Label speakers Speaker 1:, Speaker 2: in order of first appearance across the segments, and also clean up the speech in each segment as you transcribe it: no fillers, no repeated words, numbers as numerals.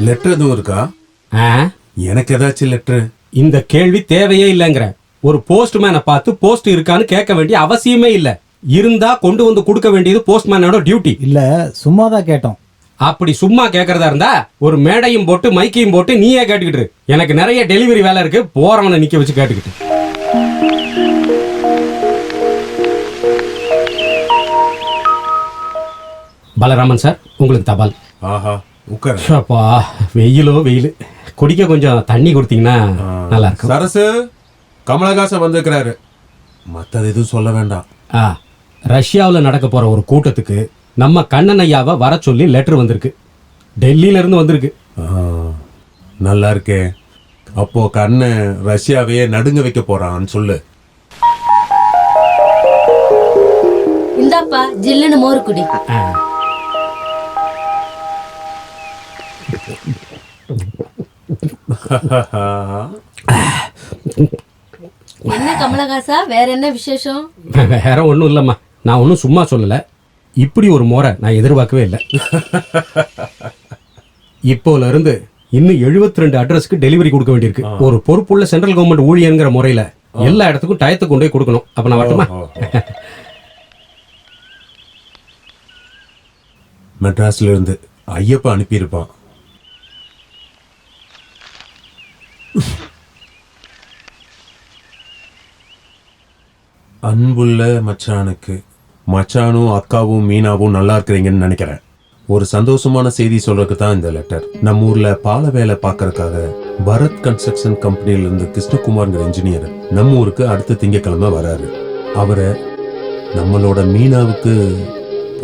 Speaker 1: Letter எதுவும் இருக்கா? எனக்கு ஏதாச்சும் லெட்டர்?
Speaker 2: இந்த கேள்வி தேவையே இல்லைங்கிற. ஒரு போஸ்ட்மேனை பார்த்து போஸ்ட் இருக்கான்னு கேட்க வேண்டிய அவசியமே இல்ல. இருந்தா கொண்டு வந்து கொடுக்க வேண்டியது போஸ்ட்மேனோட டியூட்டி.
Speaker 3: இல்ல, சும்மா தான் கேட்டோம்.
Speaker 2: அப்படி சும்மா கேட்கறதா இருந்தா ஒரு மேடையும் போட்டு மைக்கையும் போட்டு நீயே கேட்டுக்கிட்டு. எனக்கு நிறைய டெலிவரி வேலை இருக்கு, போறவனை நிக்க வச்சு கேட்டுக்கிட்டு. பலராமன் சார், உங்களுக்கு தபால்.
Speaker 1: ஆஹா, உட்கார்.
Speaker 2: வெயிலோ வெயில், குடிக்க கொஞ்சம் தண்ணி கொடுத்தீங்கன்னா நல்லா இருக்கும்.
Speaker 1: சரசு, கமலஹாசன் வந்திருக்கிறாரு. மற்றது எதுவும் சொல்ல வேண்டாம்.
Speaker 2: ரஷ்யாவில் நடக்க போற ஒரு கூட்டத்துக்கு நம்ம கண்ணன் ஐயாவை வர சொல்லி லெட்டர் வந்திருக்கு. டெல்லியில இருந்து வந்திருக்கு.
Speaker 1: நல்லா இருக்கே. அப்போ கண்ணன் ரஷ்யாவையே நடுங்க வைக்க போறான்னு சொல்லு.
Speaker 4: இந்தாப்பா ஜில்லுன்னு மோர் குடி. என்ன கமலஹாசா, வேற என்ன விசேஷம்?
Speaker 2: வேற ஒன்றும் இல்லைம்மா, நான் ஒன்றும் சும்மா சொல்லலை. இப்படி ஒரு முறை நான் எதிர்பார்க்கவே இல்லை. இப்போல இருந்து இன்னும் 72 அட்ரஸ்க்கு டெலிவரி கொடுக்க வேண்டியிருக்கு. ஒரு பொறுப்புள்ள சென்ட்ரல் கவர்மெண்ட் ஊழியங்கிற முறையில் எல்லா இடத்துக்கும் டயத்தை கொண்டு போய் கொடுக்கணும். அப்போ நான் வரட்டுமா?
Speaker 1: மெட்ராஸ்ல இருந்து ஐயப்பா அனுப்பியிருப்பான். அன்புள்ள மச்சானுக்கு, மச்சானும் அக்காவும் மீனாவும் நல்லா இருக்கிறீங்கன்னு நினைக்கிறேன். ஒரு சந்தோஷமான செய்தி சொல்றதுக்கு தான் இந்த லெட்டர். நம்ம ஊர்ல பால வேலை பார்க்கறதுக்காக பரத் கன்ஸ்ட்ரக்ஷன் கம்பெனில இருந்து கிருஷ்ணகுமார்ங்கிற இன்ஜினியர் நம்ம ஊருக்கு அடுத்த திங்கக்கிழமை வராரு. அவரை நம்மளோட மீனாவுக்கு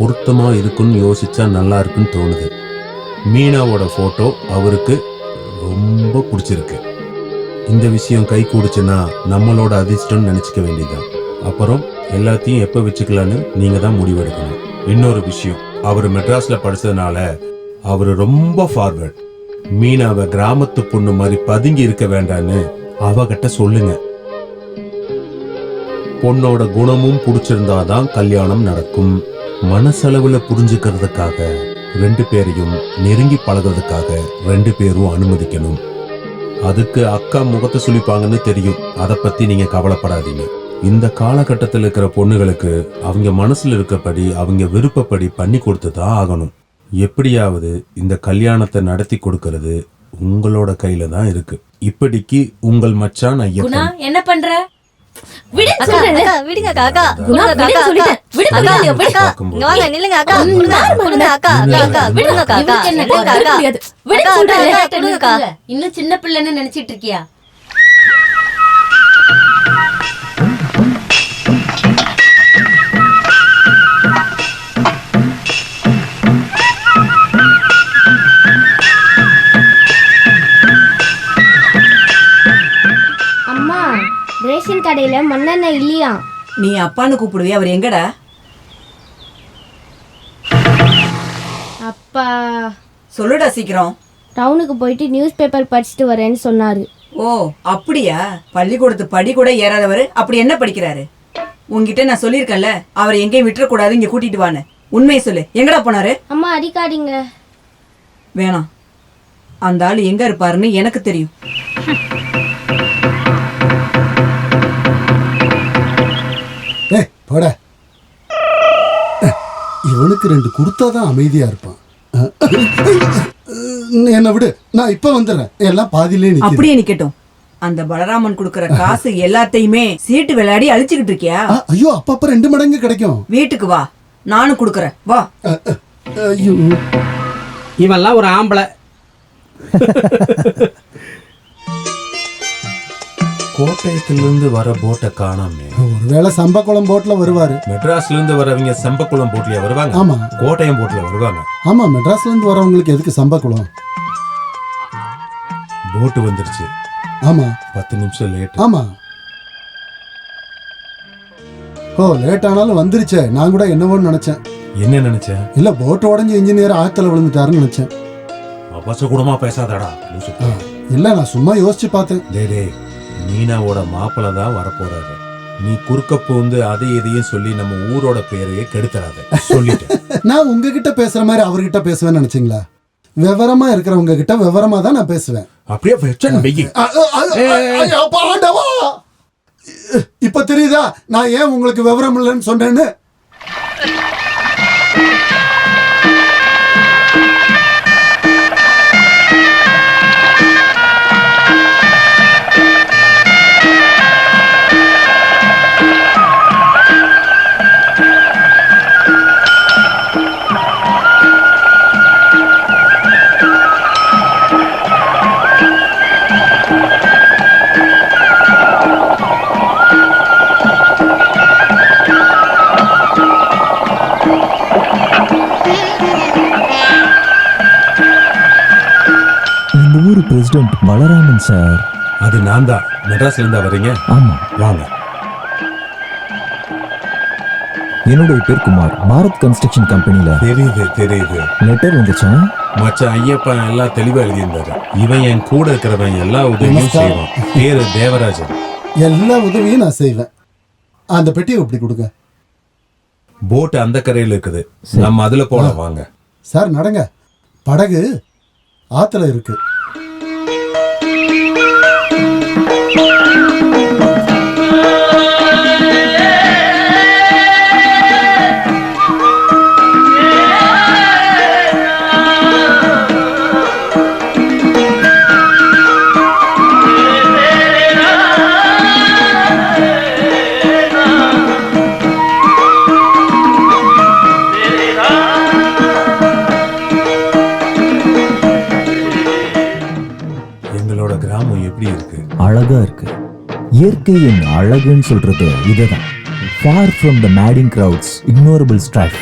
Speaker 1: பொருத்தமா இருக்குன்னு யோசிச்சா நல்லா இருக்குன்னு தோணுது. மீனாவோட போட்டோ அவருக்கு ரொம்ப பிடிச்சிருக்கு. இந்த விஷயம் கை கூடுச்சுன்னா நம்மளோட அதிர்ஷ்டம்னு நினைச்சுக்க வேண்டியதுதான். அப்புறம் எல்லாத்தையும் எப்ப வச்சுக்கலான்னு நீங்க தான் முடிவெடுக்கணும். இன்னொரு விஷயம், அவரு மெட்ராஸ்ல படிச்சதுனால அவரு ரொம்ப ஃபார்வர்ட். மீனாவை கிராமத்து பொண்ணு மாதிரி பதுங்கி இருக்க வேண்டான்னு அவகிட்ட சொல்லுங்க. பொண்ணோட குணமும் பிடிச்சிருந்தாதான் கல்யாணம் நடக்கும். மனசளவுல புரிஞ்சுக்கிறதுக்காக 2 பேரையும் நெருங்கி பழகிறதுக்காக 2 பேரும் அனுமதிக்கணும். அதுக்கு அக்கா முகத்தை சுழிப்பாங்கன்னு தெரியும். அதை பத்தி நீங்க கவலைப்படாதீங்க. இந்த காலகட்டத்தில் இருக்கிற பொண்ணுகளுக்கு அவங்க மனசுல இருக்கப்படி அவங்க விருப்பப்படி பண்ணி கொடுத்துதான் ஆகணும். எப்படியாவது இந்த கல்யாணத்தை நடத்தி கொடுக்கறது உங்களோட கையில தான் இருக்கு. இப்படிக்கு உங்கள் மச்சான் ஐயப்பா.
Speaker 4: என்ன பண்ற?
Speaker 5: விடுங்க காக்கா,
Speaker 4: இன்னும் சின்ன பிள்ளைன்னு நினைச்சிட்டு இருக்கியா?
Speaker 6: ரேஷன் கடையில மண்ணெண்ணெய் இல்லையா?
Speaker 7: நீ அப்பான்னு கூப்பிடுவே, அவர் எங்கடா?
Speaker 6: அப்பா
Speaker 7: சொல்லுடா சீக்கிரம்.
Speaker 6: டவுனுக்கு போயிட்டு நியூஸ் பேப்பர் படிச்சுட்டு வரேன்னு சொன்னாரு.
Speaker 7: ஓ அப்படியா? பள்ளிக்கூடத்து படி கூட ஏறாதவர் அப்படி என்ன படிக்கிறாரு? உன்கிட்ட நான் சொல்லியிருக்கேன்ல அவரை எங்கேயும் விட்டுறக்கூடாது, இங்க கூட்டிட்டு வான்னு. உண்மையை சொல்லு, எங்கடா போனாரு?
Speaker 6: அம்மா அடிக்காதீங்க.
Speaker 7: வேணாம், அந்த ஆள் எங்க இருப்பாருன்னு எனக்கு தெரியும்.
Speaker 3: போட, இவனுக்கு 2 கொடுத்தாதான் அமைதியா இருப்பான். என்ன விடு, நான் இப்ப வந்துடுறேன். எல்லாம் பாதியிலே நிக்குது.
Speaker 7: அப்படியே நிக்கட்டும். அந்த பலராமன் கொடுக்கற காசு எல்லாத்தையுமே சீட்டு விளையாடி அழிச்சுக்கிட்டு இருக்கியா?
Speaker 3: ஐயோ, அப்பப்ப 2 மடங்கு கிடைக்கும்.
Speaker 7: வீட்டுக்கு வா, நானும் கொடுக்கறேன், வா.
Speaker 3: ஐயோ,
Speaker 2: இவன்லாம் ஒரு ஆம்பளை.
Speaker 1: கோட்டயத்திலிருந்து வர போட்டை காணாமே.
Speaker 3: ஒருவேளை சம்பக்குளம் போட்ல வருவாரு.
Speaker 1: மெட்ராஸ்ல இருந்து வரவங்க சம்பக்குளம் போட்லயா வருவாங்க?
Speaker 3: ஆமா
Speaker 1: கோட்டயம் போட்ல வருவாங்க.
Speaker 3: ஆமா, மெட்ராஸ்ல இருந்து வரவங்களுக்கு எதுக்கு சம்பக்குளம்?
Speaker 1: போட்டு வந்துருச்சு.
Speaker 3: ஆமா
Speaker 1: 10 நிமிஷம் லேட்.
Speaker 3: ஆமா. ஓ, லேட் ஆனாலும் வந்துருச்சே. நான் கூட என்னவோன்னு நினைச்சேன்.
Speaker 1: என்ன நினைச்ச?
Speaker 3: இல்ல, போட் உடஞ்சி இன்ஜினியர் ஆத்துல விழுந்துட்டாருன்னு நினைச்சேன்.
Speaker 1: அபசகுடமா பேசாதடா.
Speaker 3: இல்ல, நான் சும்மா யோசிச்சு பார்த்தேன்.
Speaker 1: டேய், மீனாவோட மாப்பிள்ள தான் வரப்போறாரு. நீ குறுக்க பூந்து அதை எதையும் சொல்லி நம்ம ஊரோட பேரையே கெடுத்துறாத சொல்லிட்டேன்.
Speaker 3: நான் உங்ககிட்ட பேசுற மாதிரி அவர்கிட்ட பேசுவேன்னு நினைச்சீங்களா? விவரமா இருக்கிறவங்க கிட்ட விவரமா தான் நான் பேசுவேன்.
Speaker 1: அப்படியே வெச்சன் வெயி.
Speaker 3: இப்ப தெரியுதா நான் ஏன் உங்களுக்கு விவரம் இல்லைன்னு சொன்னேன்னு?
Speaker 5: President Balaraman sir.
Speaker 1: அது நான் தான். மெட்ராஸ்ல இருந்தா வரீங்க?
Speaker 5: ஆமா,
Speaker 1: வாங்க.
Speaker 5: என்னுடைய பேர் குமார். பாரத் கன்ஸ்ட்ரக்ஷன் கம்பெனில
Speaker 1: தெரியுது.
Speaker 5: லெட்டர் வந்துச்சா?
Speaker 1: மச்சான் ஐயப்பன் எல்லாம் தெளிவா எழுதியிருந்தாரு. இவன் என் கூட இருக்கிறவன் எல்லா உதவியும் செய்வான். பேரு தேவராஜன்.
Speaker 3: எல்லா உதவியும் நான் செய்வேன். அந்த பெட்டியை இப்படி கொடுங்க.
Speaker 1: போட் அந்த கரையில இருக்குது, நம்ம அதுல போலாம். வாங்க
Speaker 3: சார், நடங்க. படகு ஆத்துல இருக்கு.
Speaker 5: அழகா இருக்கு. இயற்கையின் அழகுன்னு சொல்றது இதுதான். Far from the madding crowds, ignoble strife.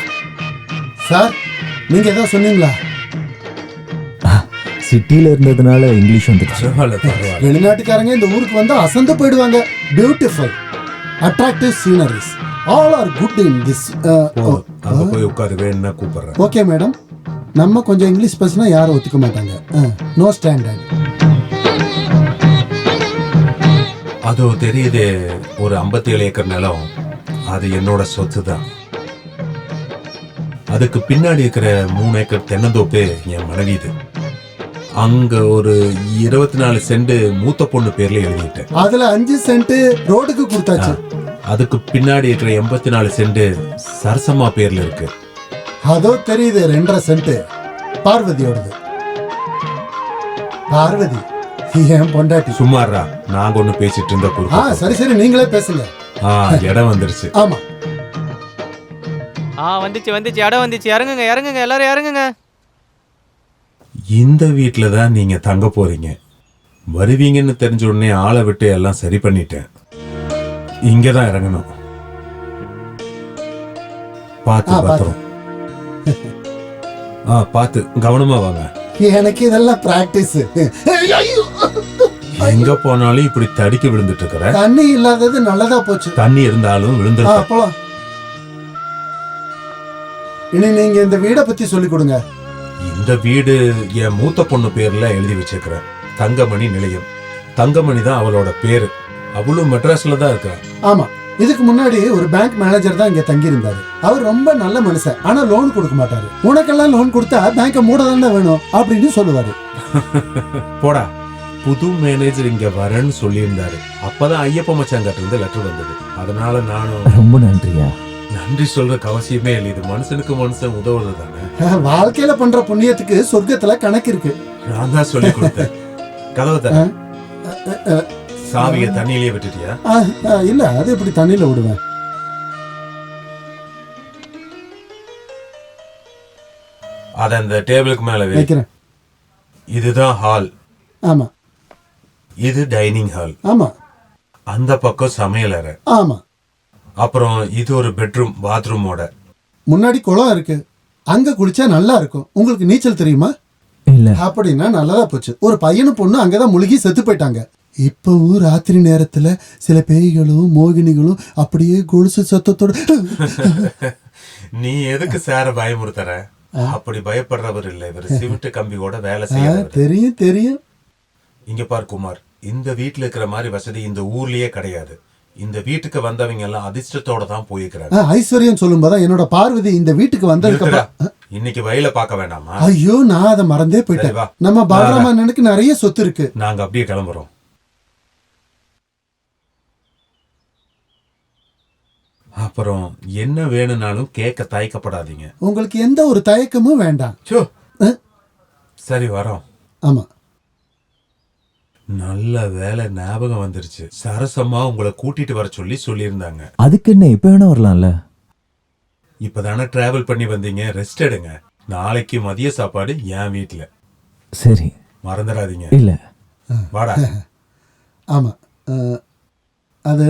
Speaker 3: Sir, நீங்க ஏதோ சொன்னீங்களா?
Speaker 5: சிட்டில இருந்ததுனால இங்கிலீஷ் வந்துருச்சு.
Speaker 3: வெளிநாட்டுக்காரங்க இந்த ஊருக்கு வந்து அசந்து போயிடுவாங்க. Beautiful attractive sceneries all are good in this.
Speaker 1: அங்க போய் உட்காரு, வேணும்னா கூப்பிடுறேன்.
Speaker 3: Okay madam. நம்ம கொஞ்சம் இங்கிலீஷ் பேசினா யாரும் ஒத்துக்க மாட்டாங்க. No standard.
Speaker 1: அதோ தெரியுது, ஒரு 57 ஏக்கர் நிலம். அது என்னோட சொத்து தான். அதுக்கு பின்னாடி இருக்கிற 3 ஏக்கர் தென்னந்தோப்பு என் மனைவி. இது அங்க ஒரு 24 சென்ட் மூத்த பொண்ணு பேர்ல எழுதிட்டேன்.
Speaker 3: அதுல 5 சென்ட் ரோடுக்கு கொடுத்தாச்சு.
Speaker 1: அதுக்கு பின்னாடி இருக்கிற 84 சென்ட் சரசம்மா பேர்ல இருக்கு.
Speaker 3: அதோ தெரியுது 2.5 சென்ட் பார்வதியோடது. பார்வதி ஏன் பொண்டாட்டி?
Speaker 1: சும்மாறா, நாங்க ஒண்ணு பேசிட்டு இருந்த குறுக்க.
Speaker 3: சரி சரி, நீங்களே பேசுங்க.
Speaker 1: இடம் வந்துருச்சு.
Speaker 3: ஆமா,
Speaker 8: வந்துச்சு இடம் வந்துச்சு. இறங்குங்க இறங்குங்க, எல்லாரும் இறங்குங்க.
Speaker 1: இந்த வீட்டுல தான் நீங்க தங்க போறீங்க. வருவீங்கன்னு தெரிஞ்ச உடனே ஆளை விட்டு எல்லாம் சரி பண்ணிட்டேன். இங்கதான் இறங்கணும். பார்த்து பத்திரம். பார்த்து கவனமா வாங்க.
Speaker 3: எனக்கு இதெல்லாம் பிராக்டிஸ்.
Speaker 1: எங்க போனாலும் இப்படி தடிக்க விழுந்துட்டு இருக்கிற.
Speaker 3: தண்ணி இல்லாதது நல்லதா போச்சு.
Speaker 1: தண்ணி இருந்தாலும் விழுந்துருக்க.
Speaker 3: இனி நீங்க இந்த வீட பத்தி சொல்லி கொடுங்க.
Speaker 1: இந்த வீடு என் மூத்த பொண்ணு பேர்ல எழுதி வச்சிருக்கிறேன். தங்கமணி நிலையம். தங்கமணி தான் அவளோட பேரு. அவளும் மெட்ராஸ்ல தான் இருக்கா.
Speaker 3: ஆமா, இதுக்கு முன்னாடி ஒரு பேங்க் மேனேஜர் தான் இங்க தங்கி இருந்தாரு. அவர் ரொம்ப நல்ல மனுஷன், ஆனா லோன் கொடுக்க மாட்டாரு. உனக்கெல்லாம் லோன் கொடுத்தா பேங்க மூட தானே வேணும் அப்படின்னு சொல்லுவாரு.
Speaker 1: போடா, புது மேனேஜர் இங்க வரேன்னு சொல்லியிருந்தாரு. அப்பதான் ஐயப்ப மச்சாங்கிட்ட இருந்து லெட்டர் வந்தது. அதனால நானும்
Speaker 5: ரொம்ப நன்றியா.
Speaker 1: நன்றி சொல்றதுக்கு அவசியமே இல்லை. இது மனுஷனுக்கு மனுஷன் உதவுறது தானே.
Speaker 3: வாழ்க்கையில பண்ற புண்ணியத்துக்கு சொர்க்கத்துல கணக்கு இருக்கு.
Speaker 1: நான் தான் சொல்லி கொடுத்தேன். கதவை தர. சாவிய தண்ணியிலேயே விட்டுட்டியா?
Speaker 3: இல்ல, அது எப்படி தண்ணியில விடுவேன்?
Speaker 1: அத அந்த டேபிளுக்கு மேல வை.
Speaker 3: வைக்கிறேன்.
Speaker 1: இதுதான் ஹால்.
Speaker 3: ஆமா
Speaker 1: இது டைனிங் ஹால்.
Speaker 3: ஆமா
Speaker 1: அந்த பக்கம் சமையல் அறை.
Speaker 3: ஆமா.
Speaker 1: அப்புறம் இது ஒரு பெட்ரூம், பாத்ரூமோட.
Speaker 3: முன்னாடி குளம் இருக்கு, அங்க குளிச்சா நல்லா இருக்கும். உங்களுக்கு நீச்சல் தெரியுமா?
Speaker 5: இல்ல.
Speaker 3: அப்படின்னா நல்லதா போச்சு. ஒரு பையனும் பொண்ணு அங்கதான் முழுகி செத்து போயிட்டாங்க. இப்பவும் ராத்திரி நேரத்துல சில பேய்களும் மோகினிகளும் அப்படியே கொலுசு சத்தத்தோட.
Speaker 1: நீ எதுக்கு சார பயமுறுத்துற? அப்படி பயப்படுறவர் இல்ல, இவர் சிமெண்ட் கம்பியோட வேலை செய்ய.
Speaker 3: தெரியும் தெரியும்.
Speaker 1: இங்க பார் குமார், இந்த வீட்டுல இருக்கிற மாதிரி வசதி இந்த ஊர்லயே கிடையாது. இந்த வீட்டுக்கு வந்தவங்க எல்லாம் அதிர்ஷ்டத்தோட தான் போயிருக்கிறாங்க.
Speaker 3: ஐஸ்வர்யம் சொல்லும் போது என்னோட பார்வதி இந்த வீட்டுக்கு வந்ததுக்கு
Speaker 1: இன்னைக்கு வயல பார்க்க வேண்டாமா?
Speaker 3: ஐயோ, நான் அதை மறந்தே போயிட்டேன். நம்ம பாலராமனுக்கு நிறைய சொத்து இருக்கு.
Speaker 1: நாங்க அப்படியே கிளம்புறோம். அப்புறம் என்ன வேணும்னாலும் கேட்க தயக்கப்படாதீங்க.
Speaker 3: உங்களுக்கு எந்த ஒரு தயக்கமும் வேண்டாம்.
Speaker 1: சரி, வரோம்.
Speaker 3: ஆமா.
Speaker 1: நல்ல வேலை, ஞாபகம் வந்துருச்சு. சரசம்மா உங்களை கூட்டிட்டு வர சொல்லியிருந்தாங்க.
Speaker 5: அதுக்கு என்ன, இப்ப வேணா வரலாம்ல?
Speaker 1: இப்பதானே டிராவல் பண்ணி வந்தீங்க, ரெஸ்ட் எடுங்க. நாளைக்கு மதிய சாப்பாடு என் வீட்டுல.
Speaker 5: சரி,
Speaker 1: மறந்துடாதீங்க.
Speaker 5: இல்ல.
Speaker 1: வாடா.
Speaker 3: ஆமா, அது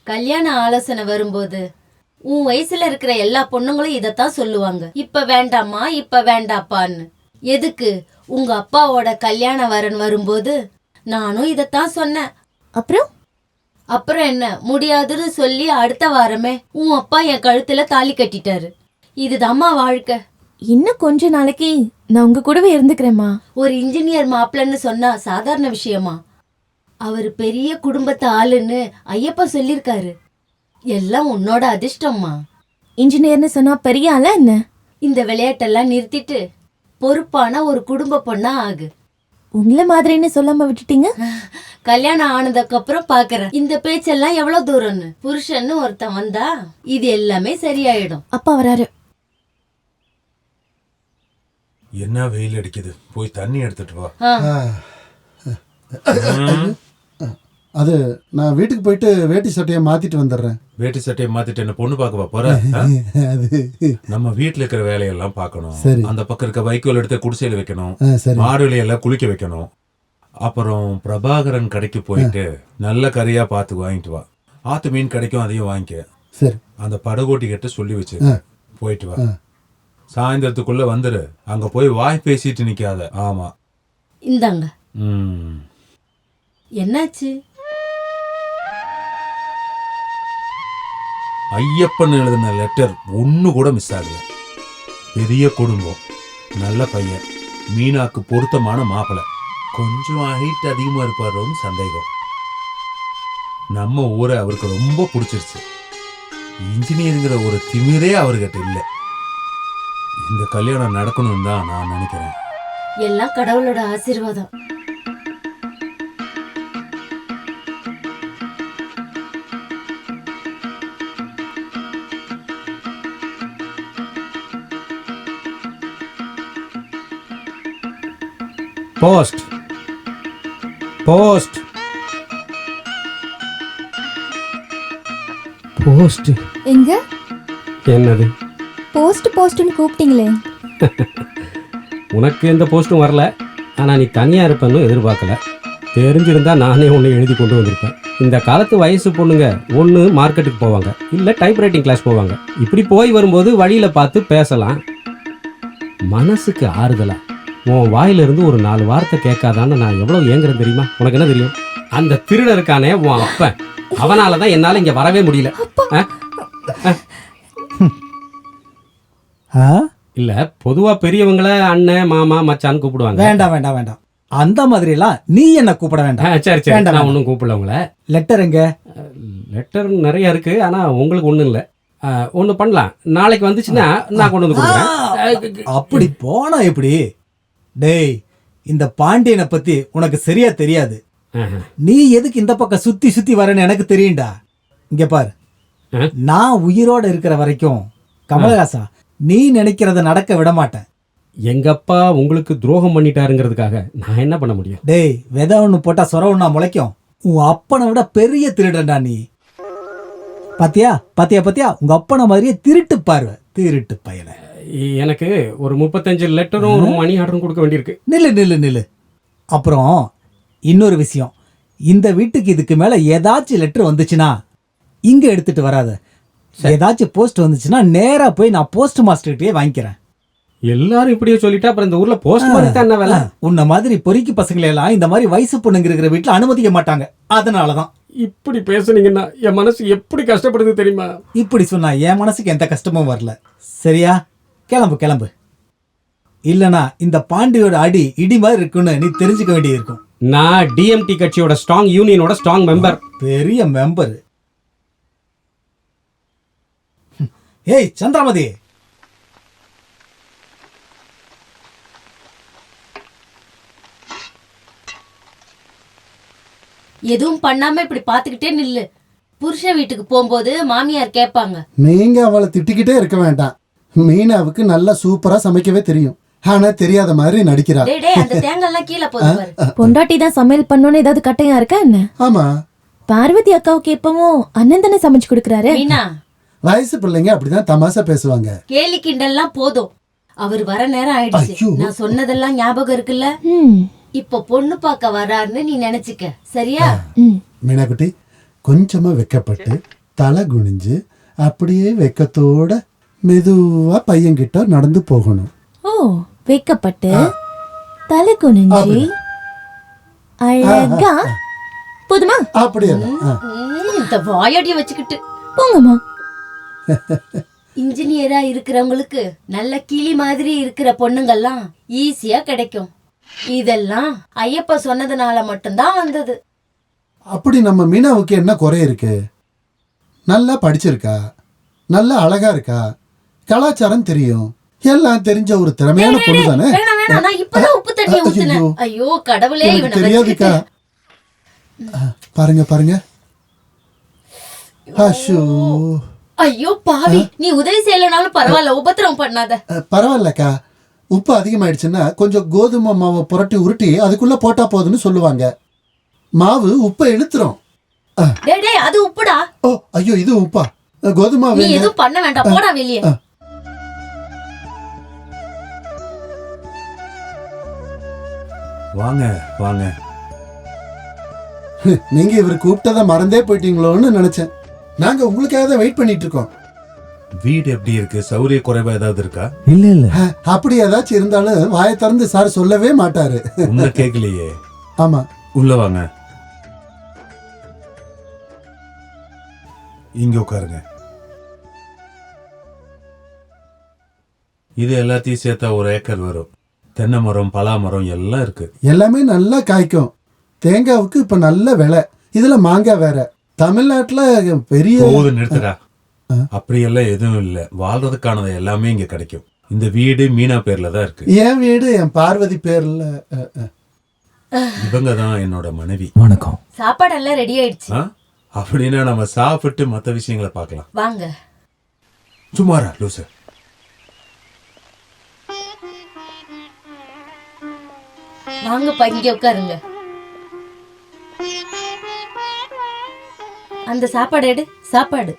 Speaker 4: கல்யாண ஆலோசனை வரும்போது உன் வயசுல இருக்கிற எல்லா பொண்ணுங்களும் இதத்தான் சொல்லுவாங்க. இப்ப வேண்டாமா, இப்ப வேண்டாப்பான்னு. எதுக்கு? உங்க அப்பாவோட கல்யாண வரன் வரும்போது நானும் இதத்தான் சொன்னேன். அப்புறம் என்ன, முடியாதுன்னு சொல்லி அடுத்த வாரமே உன் அப்பா என் கழுத்துல தாலி கட்டிட்டாரு. இதுதாம்மா வாழ்க்கை.
Speaker 9: இன்னும் கொஞ்ச நாளைக்கு நான் உங்க கூடவே இருந்துக்கிறேம்மா.
Speaker 4: ஒரு இன்ஜினியர் மாப்பிள்ளன்னு சொன்னா சாதாரண விஷயமா? அவர் பெரிய குடும்பத்து ஆளுன்னு ஐயப்பா சொல்லிருக்காரு. எல்லாம் உன்னோட அதிர்ஷ்டம்மா.
Speaker 9: இன்ஜினியர்னு சொன்னா பெரிய ஆளா என்ன?
Speaker 4: இந்த விளையாட்டெல்லாம் நிறுத்திட்டு பொறுப்பான ஒரு குடும்ப பொண்ணா ஆகு.
Speaker 9: உங்களை மாதிரின்னு சொல்லாம விட்டுட்டீங்க.
Speaker 4: கல்யாணம் ஆனதுக்கு அப்புறம் பாக்குறேன் இந்த பேச்செல்லாம் எவ்வளவு தூரம்னு. புருஷன்னு ஒருத்தன் வந்தா இது எல்லாமே சரியாயிடும்.
Speaker 9: அப்பா வராரு.
Speaker 1: என்ன வெயில் அடிக்குது, போய் தண்ணி எடுத்துட்டு வா.
Speaker 3: அது நான் வீட்டுக்கு போயிட்டு வேட்டி சட்டையை மாத்திட்டு வந்துடுறேன்.
Speaker 1: வேட்டி சட்டையை மாத்திட்டு என்ன பொண்ணு பார்க்க போற? நம்ம வீட்டுல இருக்கிற வேலையெல்லாம் பார்க்கணும். அந்த பக்கம் இருக்க வைக்கோல் எடுத்து குடிசையில வைக்கணும். மாடுகளை எல்லாம் குளிக்க வைக்கணும். அப்புறம் பிரபாகரன் கடைக்கு போயிட்டு நல்ல கறியா பார்த்து வாங்கிட்டு வா. ஆத்து மீன் கிடைக்கும், அதையும் வாங்கிக்க.
Speaker 3: சரி.
Speaker 1: அந்த படகோட்டி கிட்ட சொல்லி வச்சு போயிட்டு வா. சாயந்தரத்துக்குள்ள வந்துரு. அங்க போய் வாய் பேசிட்டு நிக்காத. ஆமா.
Speaker 4: இந்தாங்க. என்னாச்சு?
Speaker 1: ஐயப்பன் எழுதின லெட்டர் ஒண்ணு கூட மிஸ் ஆகல. பெரிய குடும்பம், நல்ல பையன், மீனாக்கு பொருத்தமான மாப்பிள்ளை. கொஞ்சம் ஹைட் அதிகமா இருப்பாரோன்னு சந்தேகம். நம்ம ஊரை அவருக்கு ரொம்ப பிடிச்சிருச்சு. இன்ஜினியருங்கிற ஒரு திமிரே அவர்கிட்ட இல்லை. இந்த கல்யாணம் நடக்கணும்னு தான் நான் நினைக்கிறேன்.
Speaker 4: எல்லாம் கடவுளோட ஆசீர்வாதம்.
Speaker 2: Post post post.
Speaker 9: எங்க?
Speaker 2: என்னது?
Speaker 9: போஸ்ட்னு கூப்பிட்டீங்களே.
Speaker 2: உனக்கு எந்த போஸ்ட்டும் வரல, ஆனால் நீ தனியாக இருப்பேன்னு எதிர்பார்க்கல. தெரிஞ்சிருந்தா நானே ஒன்று எழுதி கொண்டு வந்திருப்பேன். இந்த காலத்து வயசு பொண்ணுங்க ஒன்று மார்க்கெட்டுக்கு போவாங்க, இல்லை டைப்ரைட்டிங் கிளாஸ் போவாங்க. இப்படி போய் வரும்போது வழியில் பார்த்து பேசலாம். மனசுக்கு ஆறுதலா உன் வாயிலிருந்து ஒரு 4 வார்த்தை கேட்காதான்னு நான் எவ்வளோ ஏங்குறேன் தெரியுமா? உனக்கு என்ன தெரியும்? அந்த திருடருக்கானே உன் அப்பன், அவனால தான் என்னால் இங்கே வரவே முடியல. இல்ல, பொதுவா பெரியவங்கள அண்ணன் மாமா மச்சான்னு கூப்பிடுவாங்க.
Speaker 10: வேண்டாம் வேண்டாம் வேண்டாம், அந்த மாதிரி எல்லாம் நீ என்ன கூப்பிட வேண்டாம்.
Speaker 2: சரி சரி, நான் ஒன்றும் கூப்பிடல உங்களை.
Speaker 10: லெட்டர் எங்க?
Speaker 2: லெட்டர் நிறைய இருக்கு, ஆனா உங்களுக்கு ஒன்றும் இல்லை. ஒன்று பண்ணலாம், நாளைக்கு வந்துச்சுன்னா நான் கொண்டு வந்து கொடுக்குறேன்.
Speaker 10: அப்படி போனா எப்படி? டேய், இந்த பாண்டியனை பத்தி உனக்கு சரியா தெரியாது. நீ எதுக்கு இந்த பக்கம் சுத்தி சுத்தி வரேன்னு எனக்கு தெரியும்டா. இங்க பாரு, நான் உயிரோட இருக்கிற வரைக்கும் கமலஹாசா நீ நினைக்கிறத நடக்க விட மாட்டேன்.
Speaker 2: எங்க அப்பா உங்களுக்கு துரோகம் பண்ணிட்டாருங்கிறதுக்காக நான் என்ன பண்ண முடியும்?
Speaker 10: டேய், விதை ஒண்ணு போட்டா சொர ஒண்ணா முளைக்கும். உன் அப்பனை விட பெரிய திருடன்டா நீ. பாத்தியா பாத்தியா பாத்தியா, உங்க அப்பனை மாதிரியே திருட்டு பார்வை, திருட்டு பயல.
Speaker 2: எனக்கு ஒரு 35 லெட்டரும் ஒரு மணி ஆர்டரும் கொடுக்க வேண்டியிருக்கு.
Speaker 10: நில்லு நில்லு நில்லு. அப்புறம் இன்னொரு விஷயம், இந்த வீட்டுக்கு இதுக்கு மேல ஏதாச்சும் லெட்டர் வந்துச்சுன்னா இங்க எடுத்துட்டு வராத. ஏதாச்சும் போஸ்ட் வந்துச்சுன்னா நேரா போய் நான் போஸ்ட் மாஸ்டர்கிட்டயே வாங்கிக்கிறேன்.
Speaker 2: எல்லாரும் இப்படியே சொல்லிட்டா அப்புறம் இந்த ஊர்ல போஸ்ட் மாதிரி தான் என்ன வேலை?
Speaker 10: உன்ன மாதிரி பொறுக்கி பசங்களை எல்லாம் இந்த மாதிரி வயசு பொண்ணுங்க இருக்கிற வீட்டுல அனுமதிக்க மாட்டாங்க. அதனாலதான்
Speaker 2: இப்படி பேசுனீங்கன்னா என் மனசு எப்படி கஷ்டப்படுது தெரியுமா?
Speaker 10: இப்படி சொன்னா என் மனசுக்கு எந்த கஷ்டமும் வரல. சரியா? கிளம்பு கிளம்பு. இல்லனா இந்த பாண்டியோட அடி இடி மாதிரி இருக்குன்னு நீ தெரிஞ்சுக்க வேண்டியது இருக்கும்.
Speaker 2: நான் டிஎம்டி கட்சியோட ஸ்ட்ராங் யூனியனோட ஸ்ட்ராங் மெம்பர்.
Speaker 10: பெரிய மெம்பர். ஏய் சந்திரமதி,
Speaker 4: எதுவும் பண்ணாம இப்படி பாத்துக்கிட்டே நில்லு. புருஷன் வீட்டுக்கு போகும்போது மாமியார் கேட்பாங்க.
Speaker 3: நீங்க அவளை திட்டிக்கிட்டே இருக்க வேண்டாம். மீனாவுக்கு நல்லா சூப்பரா சமைக்கவே தெரியும், ஆனா தெரியாத மாதிரி நடிக்கிறா.
Speaker 4: டேய் டேய், அந்த தேங்காய் எல்லாம் கீழே போகுது பாரு.
Speaker 9: பொண்டாட்டி தான் சமையல் பண்ணணும்னு ஏதாவது கட்டையா இருக்கா என்ன?
Speaker 3: ஆமா,
Speaker 9: பார்வதி அக்காவுக்கு எப்பவும் அண்ணன் தானே சமைச்சு கொடுக்குறாரு.
Speaker 4: மீனா,
Speaker 3: வயசு பிள்ளைங்க அப்படிதான் தமாசா பேசுவாங்க.
Speaker 4: கேலி கிண்டல்லாம் போதும். அவர் வர நேரம் ஆயிடுச்சு.
Speaker 3: ஐயோ.
Speaker 4: நான் சொன்னதெல்லாம் ஞாபகம் இருக்குல்ல? இப்ப பொண்ணு பார்க்க வராருன்னு நீ நினைச்சுக்க, சரியா?
Speaker 3: மீனாக்குட்டி, கொஞ்சமா வெக்கப்பட்டு தலை குனிஞ்சு அப்படியே வெக்கத்தோட மெதுவா பையன்கிட்ட நடந்து போகணும்.
Speaker 9: ஓ, வைக்கப்பட்டு தலை குனிஞ்சி அழகா போதுமா?
Speaker 3: அப்படியே
Speaker 4: இந்த வாயடிய வச்சுக்கிட்டு
Speaker 9: போங்கம்மா.
Speaker 4: இன்ஜினியரா இருக்கிறவங்களுக்கு நல்ல கிளி மாதிரி இருக்கிற பொண்ணுங்கெல்லாம் ஈஸியா கிடைக்கும். இதெல்லாம் ஐயப்பா சொன்னதுனால மட்டும்தான் வந்தது.
Speaker 3: அப்படி நம்ம மீனாவுக்கு என்ன குறை இருக்கு? நல்லா படிச்சிருக்கா, நல்லா அழகா இருக்கா, கலாச்சாரம் தெரியும், எல்லாம் தெரிஞ்ச ஒரு திறமையான பொண்ணு தானே.
Speaker 4: வேணாம் வேணாம், நான் இப்பதான் உப்பு தண்ணி ஊத்துனேன். ஐயோ கடவுளே, இவனை
Speaker 3: தெரியாதுக்கா. பாருங்க பாருங்க. அஷோ,
Speaker 4: ஐயோ பாவி, நீ உதவி செய்யலனாலும் பரவாயில்ல, உபத்திரம் பண்ணாத.
Speaker 3: பரவாயில்லக்கா. உப்பு அதிகமாயிடுச்சுன்னா கொஞ்சம் கோதுமை மாவை புரட்டி உருட்டி அதுக்குள்ள போட்டா போதுன்னு சொல்லுவாங்க. மாவு உப்பை இழுத்துரும்.
Speaker 4: டேய் டேய், அது உப்புடா.
Speaker 3: ஓ ஐயோ, இது உப்பா? கோதுமை
Speaker 4: நீ எதுவும் பண்ண வேண்டாம், போடா வெளியே.
Speaker 1: வாங்க வாங்க.
Speaker 3: நீங்க இவர் கூப்பிட்டதை மறந்தே போயிட்டீங்களோன்னு நினைச்சேன். நாங்க உங்களுக்காக தான் வெயிட் பண்ணிட்டு இருக்கோம்.
Speaker 1: வீடு எப்படி இருக்கு? சௌரிய குறைவா ஏதாவது இருக்கா?
Speaker 5: இல்ல இல்ல,
Speaker 3: அப்படி ஏதாச்சும் இருந்தாலும் வாயை திறந்து சார் சொல்லவே மாட்டாரு.
Speaker 1: உன்ன கேட்கலையே.
Speaker 3: ஆமா,
Speaker 1: உள்ள வாங்க, இங்க உட்காருங்க. இது எல்லாத்தையும் சேர்த்தா 1 ஏக்கர் வரும். தென்னை மரம், பலா மரம் எல்லாம் இருக்கு.
Speaker 3: எல்லாமே நல்லா காய்க்கும். தேங்காவுக்கு இப்ப நல்ல விலை. இதுல மாங்காய் வேற. தமிழ்நாட்டுல பெரிய
Speaker 1: போது நிறுத்துறா. அப்படியெல்லாம் எதுவும் இல்ல. வாழ்றதுக்கானது எல்லாமே இங்க கிடைக்கும். இந்த வீடு மீனா பேர்ல தான் இருக்கு.
Speaker 3: என் வீடு என் பார்வதி பேர்ல.
Speaker 1: இவங்க தான் என்னோட மனைவி.
Speaker 5: வணக்கம்.
Speaker 4: சாப்பாடெல்லாம் ரெடி ஆயிடுச்சு.
Speaker 1: அப்படின்னா நம்ம சாப்பிட்டு மற்ற விஷயங்களை பார்க்கலாம்.
Speaker 4: வாங்க.
Speaker 1: சுமாரா லூசு.
Speaker 4: வாங்கப்பா, இங்க உட்காருங்க. அந்த சாப்பாடு எடு. சாப்பாடு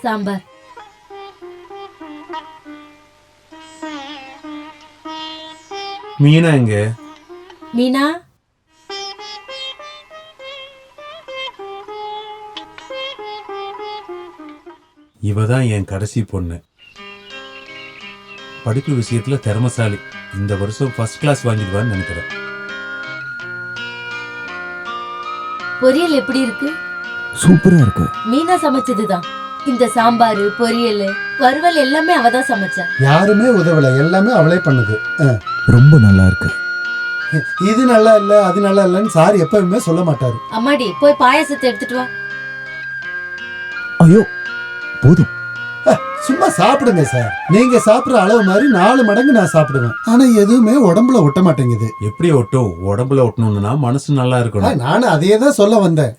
Speaker 4: சாம்பார்.
Speaker 1: மீனா எங்க?
Speaker 4: மீனா,
Speaker 1: இவதான் என் கடைசி பொண்ணு. படிப்பு விஷயத்துல திறமசாலி. இந்த வருஷம் ஃபர்ஸ்ட் கிளாஸ் வாங்கிடுவான்னு நினைக்கிறேன்.
Speaker 4: பொரியல் எப்படி இருக்கு?
Speaker 5: சூப்பரா இருக்கு.
Speaker 4: மீனா சமைச்சதுதான். இந்த சாம்பார், பொரியல், வறுவல் எல்லாமே அவதான் சமைச்சா.
Speaker 3: யாருமே உதவல, எல்லாமே அவளே பண்ணுது.
Speaker 5: ரொம்ப நல்லா இருக்கு.
Speaker 3: இது நல்லா இல்ல, அது நல்லா இல்லன்னு சார் எப்பவுமே சொல்ல மாட்டாரு.
Speaker 4: அம்மாடி, போய் பாயாசத்தை எடுத்துட்டு வா.
Speaker 5: ஐயோ போதும்.
Speaker 3: சும்மா சாப்பிடுங்க சார். நீங்க சாப்பிடுற அளவு மாதிரி 4 மடங்கு நான் சாப்பிடுவேன். ஆனா எதுவுமே உடம்புல ஒட்ட மாட்டேங்குது.
Speaker 1: எப்படி ஒட்டும்? உடம்புல ஒட்டணும்னா மனசு நல்லா இருக்கணும்.
Speaker 3: நானும் அதையே தான் சொல்ல வந்தேன்.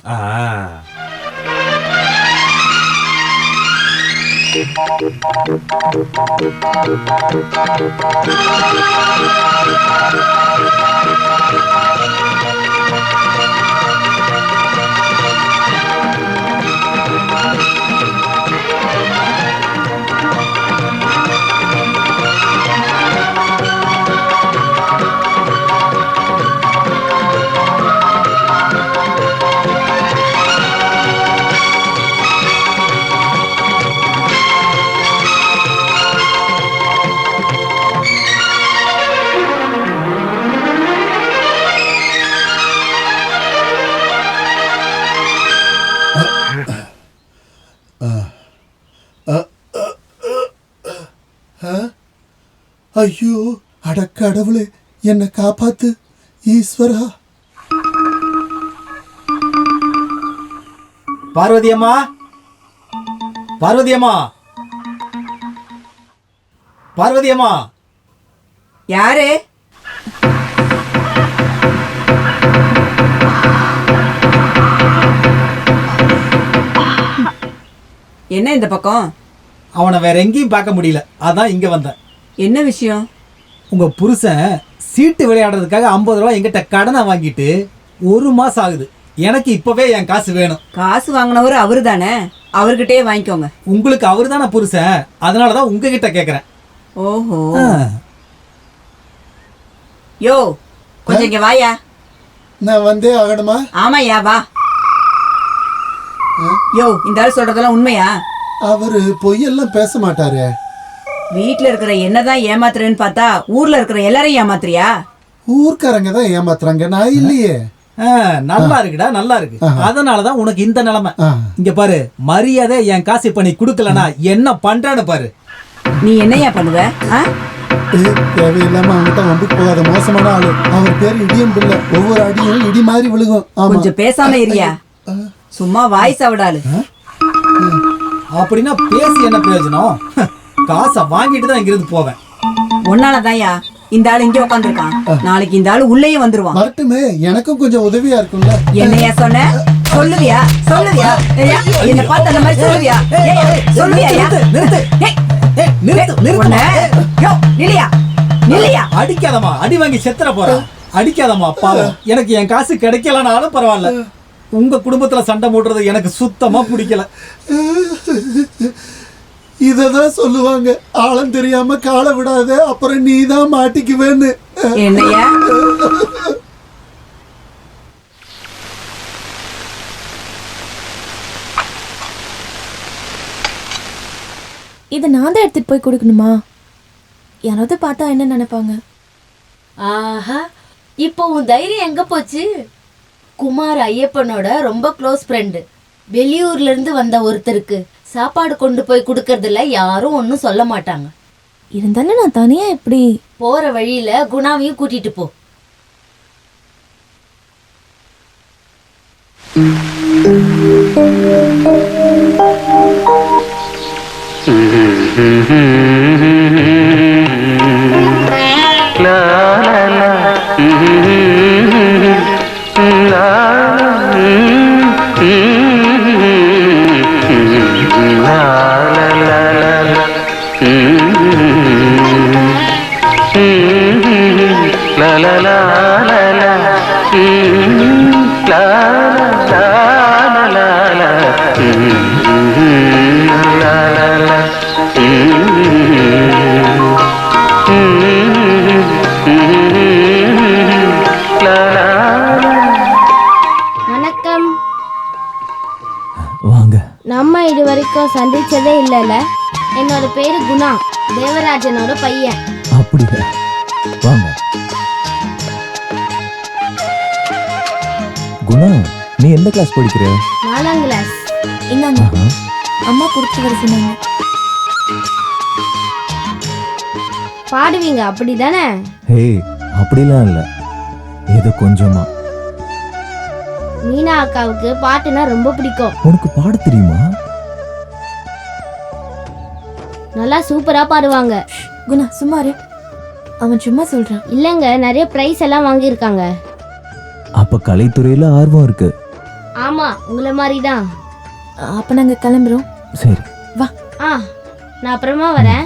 Speaker 3: ஐயோ, அட கடவுளே, என்னை காப்பாத்து ஈஸ்வரா.
Speaker 10: பார்வதி அம்மா, பார்வதி அம்மா, பார்வதி அம்மா.
Speaker 7: யாரு? என்ன இந்த பக்கம்?
Speaker 10: அவனை வேற எங்கேயும் பார்க்க முடியல, அதான் இங்க வந்தேன்.
Speaker 7: என்ன விஷயம்?
Speaker 10: உங்க புருஷன் சீட்டு விளையாடுறதுக்காக 50 ரூபாய் எங்கிட்ட கடனை வாங்கிட்டு 1 மாசம் ஆகுது. எனக்கு இப்பவே என் காசு வேணும்.
Speaker 7: காசு வாங்கினவர் அவரு தானே, அவர்கிட்டயே வாங்கிக்கோங்க.
Speaker 10: உங்களுக்கு அவரு தானே புருஷன், அதனாலதான் உங்ககிட்ட கேக்குறேன்.
Speaker 7: ஓஹோ. யோ, கொஞ்சம் இங்க வாயா.
Speaker 3: நான் வந்தே ஆகணுமா?
Speaker 7: ஆமாயா, வா. யோ, இந்த ஆள் சொல்றதெல்லாம் உண்மையா?
Speaker 3: அவரு பொய்யெல்லாம் பேச மாட்டாரு.
Speaker 7: வீட்டுல இருக்கிற என்னதான் ஏமாத்துறேன்னு பார்த்தா ஊர்ல இருக்கிற எல்லாரையும் ஏமாத்துறியா?
Speaker 3: ஊர்க்காரங்க தான் ஏமாத்துறாங்க, நான் இல்லையே.
Speaker 10: நல்லா இருக்குடா, நல்லா இருக்கு. அதனாலதான் உனக்கு இந்த நிலைமை. இங்க பாரு, மரியாதை என் காசு இப்ப நீ குடுக்கலனா என்ன பண்றான்னு பாரு.
Speaker 7: நீ என்னையா பண்ணுவ?
Speaker 3: தேவையில்லாம அவன்கிட்ட வம்புக்கு போகாத மோசமான ஆளு. அவர் பேர் இடியும் பிள்ளை. ஒவ்வொரு அடியும் இடி மாதிரி விழுகும்.
Speaker 7: கொஞ்சம் பேசாம இருக்கியா? சும்மா வாய்ஸ் அவடாளு.
Speaker 10: அப்படின்னா பேசி என்ன பிரயோஜனம்? காசை வாங்கிட்டு தான் இங்கிருந்து போவேன்.
Speaker 7: ஒன்னாலதான்யா இந்த ஆளு இங்க உட்காந்துருக்கான். நாளைக்கு இந்த ஆளு உள்ளேயே வந்துருவான்.
Speaker 3: வரட்டுமே, எனக்கும் கொஞ்சம் உதவியா இருக்கும்ல.
Speaker 7: என்னையா சொன்ன? சொல்லுவியா? சொல்லுவியா? என்ன பார்த்து அந்த மாதிரி சொல்லுவியா? சொல்லுவியா?
Speaker 10: அடிக்காதமா, அடி வாங்கி செத்துற போற. அடிக்காதமா, பாவம். எனக்கு என் காசு கிடைக்கலனாலும் பரவாயில்ல. உங்க குடும்பத்துல சண்டை போடுறது எனக்கு சுத்தமா பிடிக்கல.
Speaker 3: இததான் சொல்லுவாங்க, ஆழம் தெரியாம காலை விடாத, அப்புறம் நீ தான் மாட்டிக்குவேன்னு.
Speaker 7: என்னையா?
Speaker 9: இதை நான் தான் எடுத்துட்டு போய் கொடுக்கணுமா? யாராவது பார்த்தா என்ன நினைப்பாங்க?
Speaker 4: ஆஹா, இப்போ உன் தைரியம் எங்க போச்சு? குமார் ஐயப்பனோட ரொம்ப க்ளோஸ் ஃப்ரெண்டு. வெளியூர்ல இருந்து வந்த ஒருத்தருக்கு சாப்பாடு கொண்டு போய் கொடுக்கறதுல யாரும் ஒன்றும் சொல்ல மாட்டாங்க.
Speaker 9: இருந்தாலும் நான் தனியா எப்படி?
Speaker 4: போற வழியில குணாவையும் கூட்டிட்டு போ.
Speaker 11: la
Speaker 6: சந்திச்சதே இல்லைல்ல. என்னோட பேரு குணா, தேவராஜனோட பையன்.
Speaker 5: அப்படியா? வாங்க. குணா, நீ எந்த கிளாஸ் படிக்கிற?
Speaker 6: 4ஆம் கிளாஸ்.
Speaker 9: இந்தாங்க, அம்மா கொடுத்து வர சொன்னாங்க.
Speaker 6: பாடுவீங்க அப்படிதானே?
Speaker 5: ஹே, அப்படிலாம் இல்ல, ஏதோ கொஞ்சமா.
Speaker 6: மீனா அக்காவுக்கு பாட்டுனா ரொம்ப பிடிக்கும்.
Speaker 5: உனக்கு பாட தெரியுமா?
Speaker 6: நல்லா சூப்பரா பாடுவாங்க.
Speaker 9: குணா சும்மாரு, அவன் சும்மா சொல்றான்.
Speaker 6: இல்லைங்க, நிறைய பிரைஸ் எல்லாம் வாங்கியிருக்காங்க.
Speaker 5: அப்ப கலைத்துறையில ஆர்வம் இருக்கு.
Speaker 6: ஆமா, உங்களை மாதிரி தான்.
Speaker 9: அப்ப நாங்க கிளம்புறோம்.
Speaker 5: சரி
Speaker 9: வா.
Speaker 6: நான் அப்புறமா வரேன்.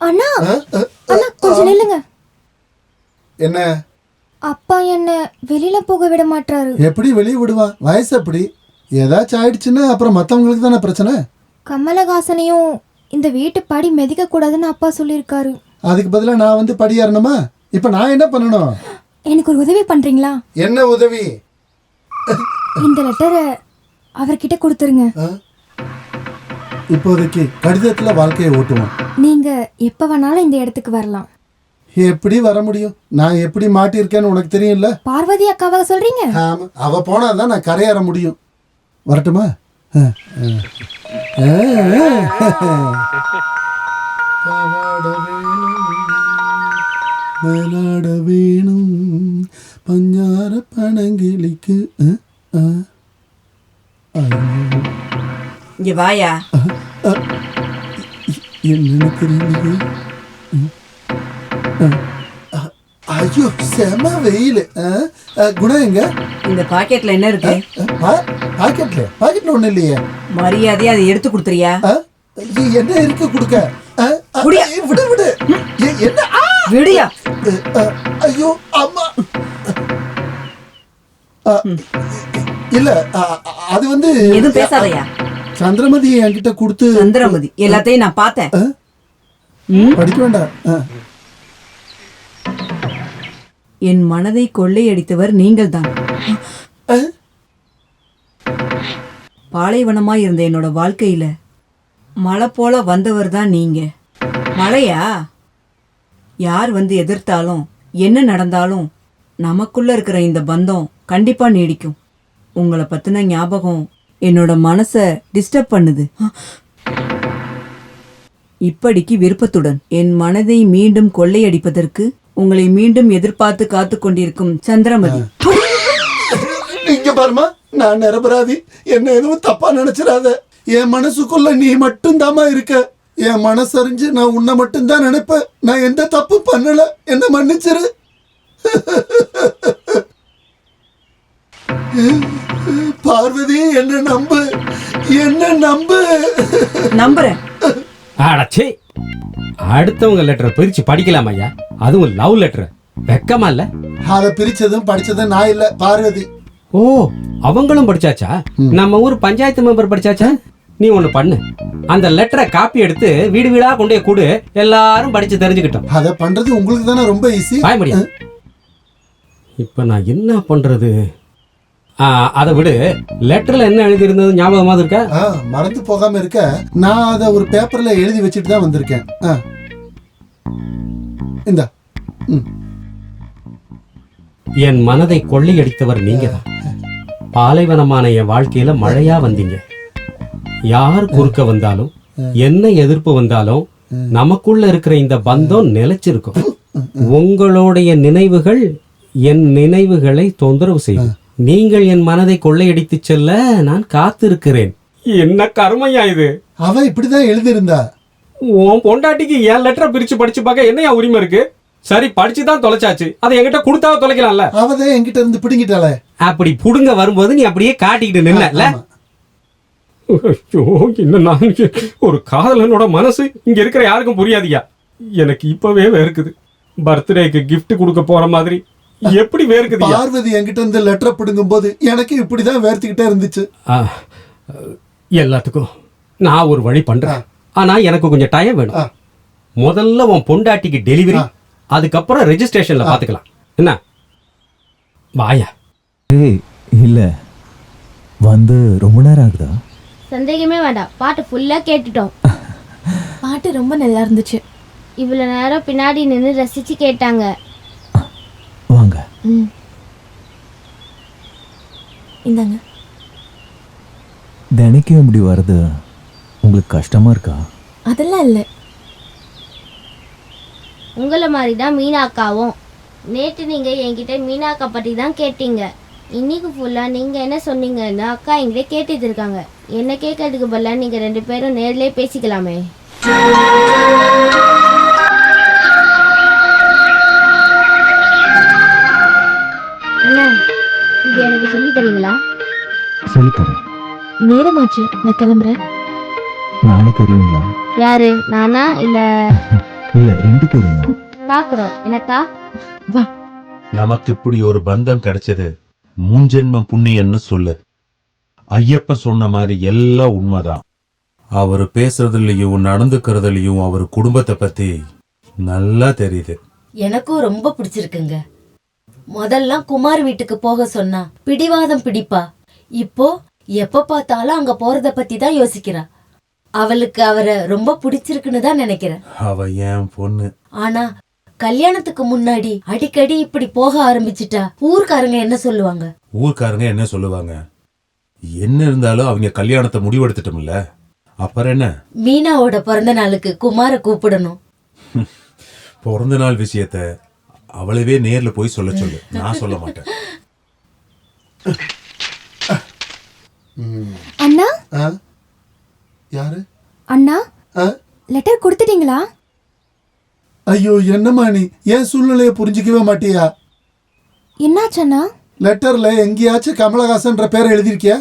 Speaker 9: அண்ணா அண்ணா கொஞ்சம் நில்லுங்க.
Speaker 3: என்ன?
Speaker 9: அப்பா என்ன வெளியில போக விட மாட்டாரு.
Speaker 3: எப்படி வெளியே விடுவான்? வயசு அப்படி. ஏதாச்சும் ஆயிடுச்சுன்னா அப்புறம் மற்றவங்களுக்கு தானே பிரச்சனை.
Speaker 9: கமலஹாசனையும் இந்த வீட்டு படி மிதிக்க கூடாதுன்னு அப்பா சொல்லியிருக்காரு.
Speaker 3: அதுக்கு பதிலாக நான் வந்து படி ஏறணுமா? இப்போ நான் என்ன பண்ணணும்?
Speaker 9: எனக்கு ஒரு உதவி பண்றீங்களா?
Speaker 3: என்ன உதவி?
Speaker 9: இந்த லெட்டரை அவர்கிட்ட கொடுத்துருங்க.
Speaker 3: இப்போதைக்கு கடிதத்தில் வாழ்க்கையை ஓட்டுவோம்.
Speaker 9: நீங்க எப்ப வேணாலும் இந்த இடத்துக்கு வரலாம்.
Speaker 3: எப்படி வர முடியும்? நான் எப்படி மாட்டியிருக்கேன்னு உனக்கு தெரியும்ல.
Speaker 9: பார்வதி அக்காவாக சொல்றீங்க?
Speaker 3: ஆமா, அவ போனாதான் நான் கரையேற முடியும். வரட்டுமா? விளையாட வேணும் பஞ்சார பனங்கிளிக்கு.
Speaker 7: இங்க வாயா.
Speaker 3: என்ன நினைக்கிறீங்க? ஐயோ, செம வெயில். குணா எங்க?
Speaker 7: இந்த பாக்கெட்ல என்ன இருக்கு?
Speaker 3: பாக்கெட்ல ஒண்ணு இல்லையே.
Speaker 7: மரியாதையா அதை எடுத்து கொடுத்துறியா?
Speaker 3: என்ன இருக்கு கொடுக்க? விடு விடு. என்ன?
Speaker 7: விடியா.
Speaker 3: ஐயோ அம்மா. இல்ல, அது வந்து
Speaker 7: எதுவும் பேசாதயா.
Speaker 3: சந்திரமதி என்கிட்ட கொடுத்து.
Speaker 7: சந்திரமதி எல்லாத்தையும் நான் பார்த்தேன்.
Speaker 3: படிக்க வேண்டாம்.
Speaker 7: என் மனதை கொள்ளையடித்தவர் நீங்கள் தான். பாலைவனமாய் இருந்த என்னோட வாழ்க்கையில மழை போல வந்தவர் தான் நீங்க. மழையா? யார் வந்து எதிர்த்தாலும் என்ன நடந்தாலும் நமக்குள்ள இருக்கிற இந்த பந்தம் கண்டிப்பா நீடிக்கும். உங்களை பத்தின ஞாபகம் என்னோட மனசை டிஸ்டர்ப் பண்ணுது. இப்படிக்கு விருப்பத்துடன் என் மனதை மீண்டும் கொள்ளையடிப்பதற்கு உங்களை மீண்டும் எதிர்பார்த்து காத்து கொண்டிருக்கும் சந்திரமதி.
Speaker 3: இங்க பாருமா, நான் நிரபராதி. என்ன எதுவும் தப்பா நினைச்சிடாத. என் மனசுக்குள்ள நீ மட்டும் தாமா இருக்க. என் மனசறிஞ்சு நான் உன்னை மட்டும்தான் நினைப்பேன். நான் எந்த தப்பு பண்ணல. என்ன மன்னிச்சிரு. பார்வதி, என்ன நம்பு. என்ன நம்பு.
Speaker 7: நம்புறேன்.
Speaker 2: அடச்சே, அடுத்தவங்க லெட்டரை பிரிச்சு படிக்கலாம் ஐயா, அதுவும் லவ் லெட்டர். வெக்கமா இல்ல?
Speaker 3: அதை பிரிச்சதும் படிச்சதும் நான் இல்ல, பார்வதி.
Speaker 2: ஓ, அவங்களும் படிச்சாச்சா? நம்ம ஊர் பஞ்சாயத்து மெம்பர் படிச்சாச்சா? நீ ஒண்ணு பண்ணு, அந்த லெட்டரை காப்பி எடுத்து வீடு வீடா கொண்டே கூடு, எல்லாரும் படிச்சு தெரிஞ்சுக்கிட்டோம்.
Speaker 3: அதை பண்றது உங்களுக்கு தானே ரொம்ப ஈஸி.
Speaker 2: பாய முடியாது. இப்ப நான் என்ன பண்றது? அதை விடு, லெட்டர்ல என்ன எழுதி இருந்தது ஞாபகமா இருக்கா?
Speaker 3: மறந்து போகாம இருக்க நான் அதை ஒரு பேப்பர்ல எழுதி வச்சுட்டு தான் வந்திருக்கேன். இந்தா.
Speaker 2: என் மனதை கொள்ளையடித்தவர் நீங்க தான். பாலைவனமான என் வாழ்க்கையில மழையா வந்தீங்க. யார் குறுக்க வந்தாலும் என்ன எதிர்ப்பு வந்தாலும் நமக்குள்ள இருக்கிற இந்த பந்தம் நிலைச்சிருக்கும். உங்களுடைய நினைவுகள் என் நினைவுகளை தொந்தரவு செய்யும். நீங்கள் என் மனதை கொள்ளையடித்து செல்ல நான் காத்திருக்கிறேன். என்ன கர்மையா இது?
Speaker 3: அவ இப்படிதான் எழுதியிருந்தா.
Speaker 2: உன் பொண்டாட்டிக்கு என் லெட்டரை பிரிச்சு படிச்சு பார்க்க என்னையா உரிமை இருக்கு? சரி, படிச்சுதான் தொலைச்சாச்சு, அதை என்கிட்ட கொடுத்தாவ தொலைக்கலாம்ல.
Speaker 3: அவதான் என்கிட்ட இருந்து பிடுங்கிட்டாளே.
Speaker 2: அப்படி புடுங்க வரும்போது நீ அப்படியே காட்டிக்கிட்டு நின்னல. ஐயோ, என்ன ஒரு காதலனோட மனசு இங்க இருக்கிற யாருக்கும் புரியாதியா. எனக்கு இப்பவே வேர்க்குது. பர்த்டேக்கு கிஃப்ட் கொடுக்க போற மாதிரி எப்படி வேர்க்குது?
Speaker 3: பார்வதி என்கிட்ட இருந்து லெட்டரை பிடுங்கும் போது எனக்கு இப்படிதான் வேர்த்துக்கிட்டே இருந்துச்சு.
Speaker 2: எல்லாத்துக்கும் நான் ஒரு வழி பண்றேன். ஆனா எனக்கு கொஞ்சம் டைம் வேணும். முதல்ல உன் பொண்டாட்டிக்கு டெலிவரி, அதுக்கப்புறம் ரெஜிஸ்ட்ரேஷன்ல பாத்துக்கலாம். என்ன? வாயா.
Speaker 5: ஏய் இல்ல வந்து ரொம்ப நேரம் ஆகுதா?
Speaker 6: சந்தேகமே வேண்டாம், பாட்டு ஃபுல்லாக கேட்டுட்டோம்.
Speaker 9: பாட்டு ரொம்ப நல்லா இருந்துச்சு.
Speaker 6: இவ்வளோ நேரம் பின்னாடி நின்று ரசித்து கேட்டாங்க.
Speaker 5: வாங்க.
Speaker 9: ம், இந்தாங்க.
Speaker 5: தினைக்கும் இப்படி வர்றது உங்களுக்கு கஷ்டமா இருக்கா?
Speaker 9: அதெல்லாம் இல்லை.
Speaker 6: உங்களை மாதிரி தான் மீனாக்காவும். நேற்று நீங்கள் என்கிட்ட மீனாக்கா பற்றி தான் கேட்டீங்க. இன்னைக்கு ஃபுல்லாக நீங்கள் என்ன சொன்னீங்கன்னு அக்கா என்கிட்ட கேட்டுட்டு இருக்காங்க. என்ன கேட்கறதுக்கு பதிலாக நீங்கள் 2 பேரும் நேர்லேயே பேசிக்கலாமே. அண்ணா, இது எனக்கு சொல்லி தரீங்களா?
Speaker 5: சொல்லித்தரேன்.
Speaker 9: நேரமாச்சு, நான் கிளம்புறேன்.
Speaker 5: நானே தெரியுங்களா?
Speaker 6: யாரு, நானா இல்லை?
Speaker 5: இல்ல 2 பேருங்க.
Speaker 6: பார்க்குறோம். எனக்கா?
Speaker 9: வா.
Speaker 1: நமக்கு இப்படி ஒரு பந்தம் கிடைச்சது முன்ஜென்மம் புண்ணியன்னு சொல்லு. ஐயப்பன் சொன்ன மாதிரி எல்லாம் உண்மைதான். அவர் பேசுறதுலயும் நடந்துக்கிறதுலயும் அவர் குடும்பத்தை பத்தி நல்லா தெரியுது.
Speaker 4: எனக்கும் ரொம்ப பிடிச்சிருக்குங்க. முதல்ல குமார் வீட்டுக்கு போக சொன்னா பிடிவாதம் பிடிப்பா. இப்போ எப்ப பார்த்தாலும் அங்க போறத பத்தி தான் யோசிக்கிறா. அவளுக்கு அவரை ரொம்ப பிடிச்சிருக்குன்னு தான் நினைக்கிறேன்.
Speaker 1: அவ என் பொண்ணு.
Speaker 4: ஆனா கல்யாணத்துக்கு முன்னாடி அடிக்கடி இப்படி போக ஆரம்பிச்சிட்டா ஊர்க்காரங்க என்ன சொல்லுவாங்க?
Speaker 1: ஊர்க்காரங்க என்ன சொல்லுவாங்க? என்ன இருந்தாலும் அவங்க கல்யாணத்தை முடிவெடுத்துட்டோம்ல, அப்புறம் என்ன?
Speaker 4: மீனாவோட பிறந்த நாளுக்கு குமார கூப்பிடணும்.
Speaker 1: பிறந்த நாள் விஷயத்த அவளவே நேர்ல போய் சொல்ல சொல்லு, நான் சொல்ல மாட்டேன்.
Speaker 9: அண்ணா,
Speaker 3: ஆ? யாரு?
Speaker 9: அண்ணா,
Speaker 3: ஆ?
Speaker 9: லெட்டர் கொடுத்துட்டீங்களா?
Speaker 3: ஐயோ என்னம்மா நீ ஏன் சூழ்நிலையை புரிஞ்சிக்கவே மாட்டியா?
Speaker 9: என்னாச்சண்ணா?
Speaker 3: லெட்டர்ல எங்கேயாச்சும் கமலஹாசன்ற பேரை எழுதிருக்கியா?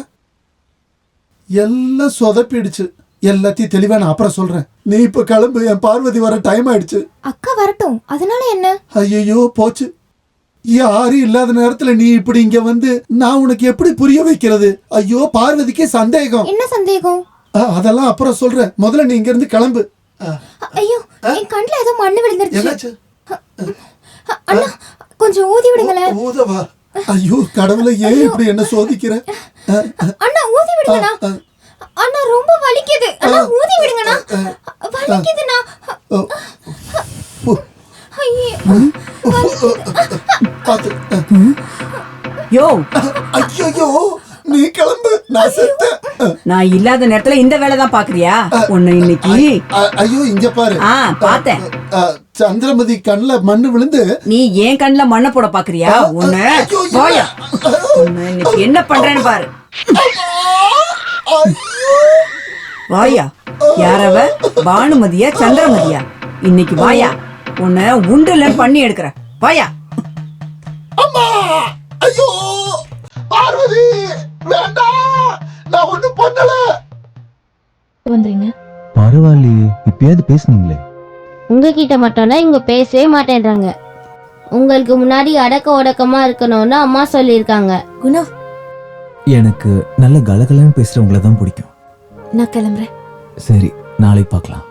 Speaker 3: எல்லாம் சொதப்பிடுச்சு. எல்லாத்தையும் தெளிவா நான் அப்புறம் சொல்றேன். நீ இப்ப கிளம்பு, என் பார்வதி வர டைம் ஆயிடுச்சு.
Speaker 9: அக்கா வரட்டும், அதனால என்ன?
Speaker 3: ஐயோ போச்சு. யாரும் இல்லாத நேரத்துல நீ இப்படி இங்க வந்து நான் உனக்கு எப்படி புரிய வைக்கிறது? ஐயோ பார்வதிக்கு சந்தேகம்.
Speaker 9: என்ன சந்தேகம்?
Speaker 3: அதெல்லாம் அப்புறம் சொல்றேன். முதல்ல நீ இங்க இருந்து கிளம்பு.
Speaker 9: ஐயோ, என் கண்ணுல ஏதோ மண்ணு விழுந்துருச்சு.
Speaker 3: என்னாச்சு?
Speaker 9: அண்ணா, கொஞ்சம் ஊதி விடுங்களேன்.
Speaker 3: ஊதவா? ஐயோ கடவுளை, ஏன் இப்படி என்ன சோதிக்கிற?
Speaker 9: அண்ணா ஊதி விடுங்கண்ணா. அண்ணா ரொம்ப வலிக்குது. அண்ணா ஊதி விடுங்கண்ணா. வலிக்குதுண்ணா. ஐயோ,
Speaker 3: பாத்து.
Speaker 7: யோ,
Speaker 3: ஐயோ நீ கிளம்பு, நான் செத்தேன்.
Speaker 7: நான் இல்லாத நேரத்துல இந்த வேலை தான் பாக்குறியா? உன்னை இன்னைக்கு.
Speaker 3: ஐயோ இங்க பாரு.
Speaker 7: பார்த்தேன்.
Speaker 3: சந்திரமதி கண்ணுல மண்ணு விழுந்து
Speaker 7: நீ ஏன் கண்ணுல மண்ணை போட பாக்குறியா? உன்னை போயா, உன்னை இன்னைக்கு என்ன பண்றேன்னு பாரு. வாயா. யாரவ? பானுமதியா சந்திரமதியா? இன்னைக்கு வாயா, உன்னை உண்டுல பண்ணி எடுக்கிற. வாயா.
Speaker 3: அம்மா, ஐயோ பார்வதி வேண்டாம், நான் ஒண்ணும் பண்ணல.
Speaker 9: வந்துருங்க.
Speaker 5: பரவாயில்லையே, இப்பயாவது பேசுனீங்களே.
Speaker 6: உங்ககிட்ட மட்டும்தான் இவங்க பேசவே மாட்டேன்றாங்க. உங்களுக்கு முன்னாடி அடக்க ஒடக்கமா இருக்கணும்னு அம்மா சொல்லியிருக்காங்க.
Speaker 9: குணா,
Speaker 5: எனக்கு நல்ல கலகலன்னு பேசுறவங்கள தான் பிடிக்கும்.
Speaker 9: நான் கிளம்புறேன்.
Speaker 5: சரி, நாளைக்கு பார்க்கலாம்.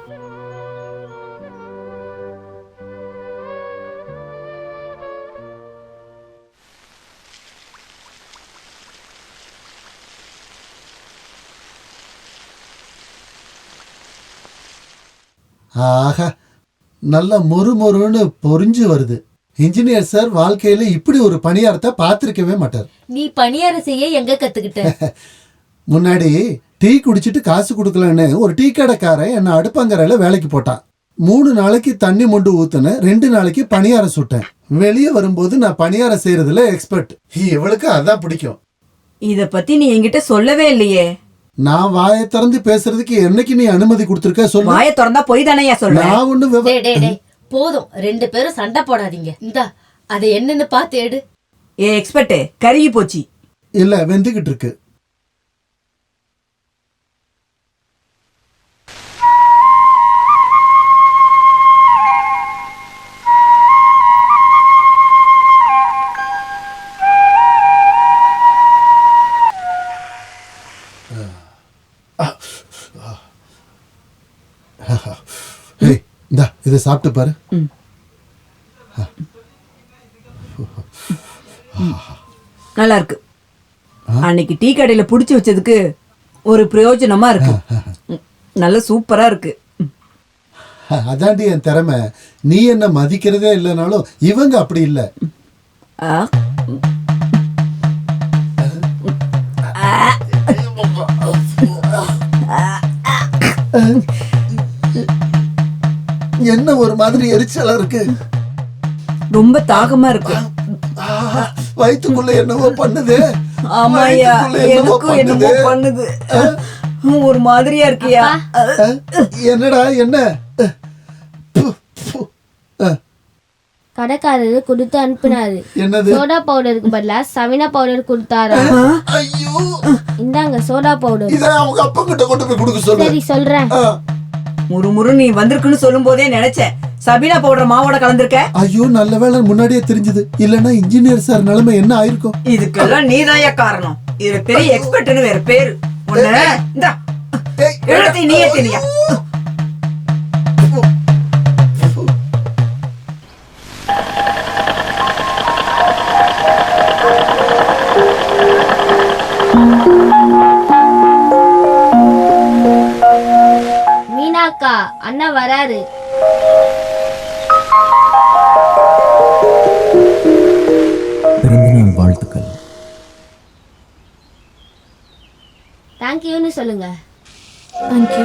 Speaker 3: ஆஹா, நல்ல மொறுமொறுன்னு பொறிஞ்சு வருது. இன்ஜினியர் சார் வாழ்க்கையில இப்படி ஒரு பணியாரத்தை பார்த்திருக்கவே மாட்டார்.
Speaker 4: நீ பணியார செய்ய எங்க கத்துக்கிட்ட?
Speaker 3: முன்னாடி டீ குடிச்சிட்டு காசு கொடுக்கலன்னு ஒரு டீ கடைக்காரன் என்ன அடுப்பங்கரையில வேலைக்கு போட்டான். 3 நாளைக்கு தண்ணி மொண்டு ஊத்துனேன், 2 நாளைக்கு பணியாரம் சுட்டேன். வெளியே வரும்போது நான் பணியாரம் செய்யறதுல எக்ஸ்பர்ட். இவளுக்கு அதான் பிடிக்கும்.
Speaker 7: இத பத்தி நீ என்கிட்ட சொல்லவே இல்லையே.
Speaker 3: நான் வாயை திறந்து பேசுறதுக்கு என்னைக்கு நீ அனுமதி கொடுத்திருக்க சொல்லு.
Speaker 7: வாயை திறந்தா போய் தானேயா சொல்றேன்.
Speaker 3: நான் ஒண்ணு
Speaker 4: டேய், போதும், 2 பேரும் சண்டை போடாதீங்க. இந்தா அதை என்னன்னு பார்த்து எடு.
Speaker 7: ஏ எக்ஸ்பர்ட், கருகி போச்சு.
Speaker 3: இல்ல, வெந்துகிட்டு இருக்கு. இதை சாப்பிட்டு பாரு.
Speaker 7: நல்லா இருக்கு. அன்னைக்கு டீ கடையில புடிச்சு வச்சதுக்கு ஒரு பிரயோஜனமா இருக்கு. நல்ல சூப்பரா இருக்கு.
Speaker 3: அதாண்டி என் திறமை. நீ என்ன மதிக்கிறதே இல்லைனாலும் இவங்க அப்படி இல்லை.
Speaker 7: ஆ.
Speaker 3: என்ன ஒரு மாதிரி எரிச்சலா இருக்கு.
Speaker 7: ரொம்ப தாகமா இருக்கு.
Speaker 3: வயிற்றுக்குள்ள என்னவோ பண்ணுது.
Speaker 7: ஆமாயா,
Speaker 3: வயித்துக்குள்ள என்னவோ
Speaker 7: எனக்கும் என்னமோ பண்ணுது. ஒரு மாதிரியா இருக்கியா?
Speaker 3: என்னடா என்ன?
Speaker 6: கடைக்காரரு கொடுத்து அனுப்புனாரு.
Speaker 3: என்னது?
Speaker 6: சோடா பவுடருக்கு பதிலா சவினா பவுடர் கொடுத்தாரா?
Speaker 3: ஐயோ,
Speaker 6: இந்தாங்க சோடா பவுடர்.
Speaker 3: இத அவங்க அப்பா கிட்ட கொண்டு போய் கொடுக்க சொல்லு.
Speaker 6: சரி சொல்றேன்.
Speaker 7: முறுமுறு நீ வந்திருக்குன்னு சொல்லும் போதே நினைச்சேன் சபீனா பவுடர் மாவோட கலந்துருக்க.
Speaker 3: ஐயோ, நல்ல வேளை முன்னாடியே தெரிஞ்சது. இல்லன்னா இன்ஜினியர் சார் நிலைமை என்ன ஆயிருக்கும்?
Speaker 7: இதுக்கெல்லாம் நீதாயா காரணம். இது பெரிய எக்ஸ்பர்ட்னு வேற பேரு. நீயே தெரியா?
Speaker 6: மீனாக்கா, அண்ணா வராரு.
Speaker 5: பிறந்தநாள் வாழ்த்துக்கள்.
Speaker 6: தேங்க்யூன்னு சொல்லுங்க.
Speaker 9: தேங்க்யூ.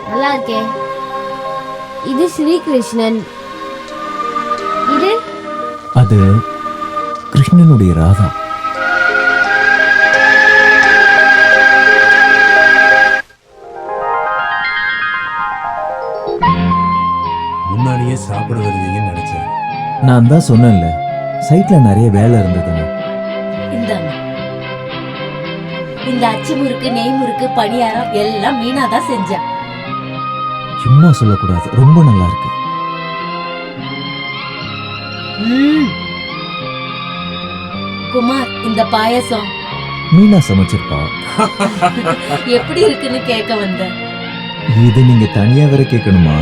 Speaker 6: நல்லா இருக்கே. இது ஸ்ரீகிருஷ்ணன். இது
Speaker 5: அது கிருஷ்ணனுடைய ராதா.
Speaker 1: முன்னாடியே சாப்பிட வருவீங்கன்னு நினைச்சேன்.
Speaker 5: நான் தான் சொன்னேன்ல, சைட்ல நிறைய வேலை இருந்ததுன்னு.
Speaker 4: இந்தாங்க. இந்த அச்சு முறுக்கு, நெய் முறுக்கு, பணியாரம் எல்லாம் மீனா தான் செஞ்சா.
Speaker 5: சும்மா சொல்லக்கூடாது, ரொம்ப நல்லா இருக்கு.
Speaker 4: குமார், இந்த பாயசம்
Speaker 5: மீனா சமைச்சிருப்பா.
Speaker 4: எப்படி இருக்குன்னு கேட்க வந்தேன்.
Speaker 5: இது நீங்க தனியா வேற கேட்கணுமா?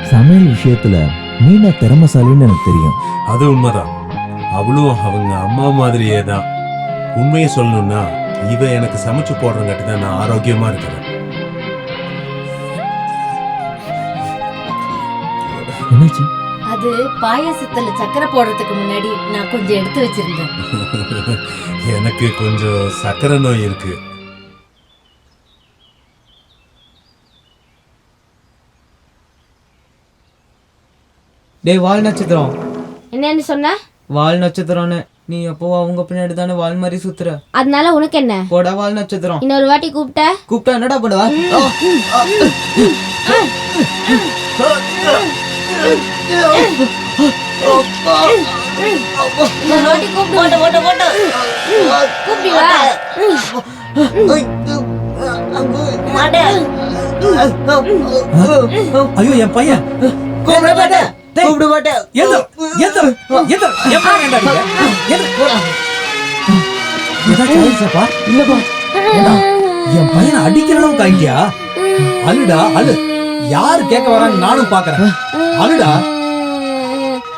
Speaker 5: சமையல் விஷயத்துல மீனா திறமசாலின்னு எனக்கு தெரியும்.
Speaker 1: அது உண்மைதான். அவளும் அவங்க அம்மா மாதிரியே தான். உண்மையை சொல்லணும்னா இவ எனக்கு சமைச்சு போடுறங்காட்டி தான் நான் ஆரோக்கியமா இருக்கிறேன்.
Speaker 5: என்னாச்சு?
Speaker 4: அது பாயாசத்துல சக்கரை போடுறதுக்கு முன்னாடி நான் கொஞ்சம் எடுத்து வச்சிருந்தேன்.
Speaker 1: எனக்கு கொஞ்சம் சக்கரை நோய் இருக்கு.
Speaker 8: டேய் வால் நட்சத்திரம்.
Speaker 6: என்னன்னு சொன்ன?
Speaker 8: வால் நட்சத்திரம்னு நீ எப்போ அவங்க பின்னாடி தானே வால் மாதிரி சுத்துற.
Speaker 6: அதனால உனக்கு என்ன?
Speaker 8: போடா வால் நட்சத்திரம்.
Speaker 6: இன்னொரு வாட்டி
Speaker 8: கூப்பிட்டா என்னடா பண்ணுவா?
Speaker 10: ஐயோ என் பையன்
Speaker 8: கூப்பிட மாட்டேன்.
Speaker 10: என் பையனை அடிக்கிற அளவுக்கு ஆயிட்டியா? அழுடா அழு. யாரு கேட்க வரான்னு நானும் பாக்குறேன். அழுடா.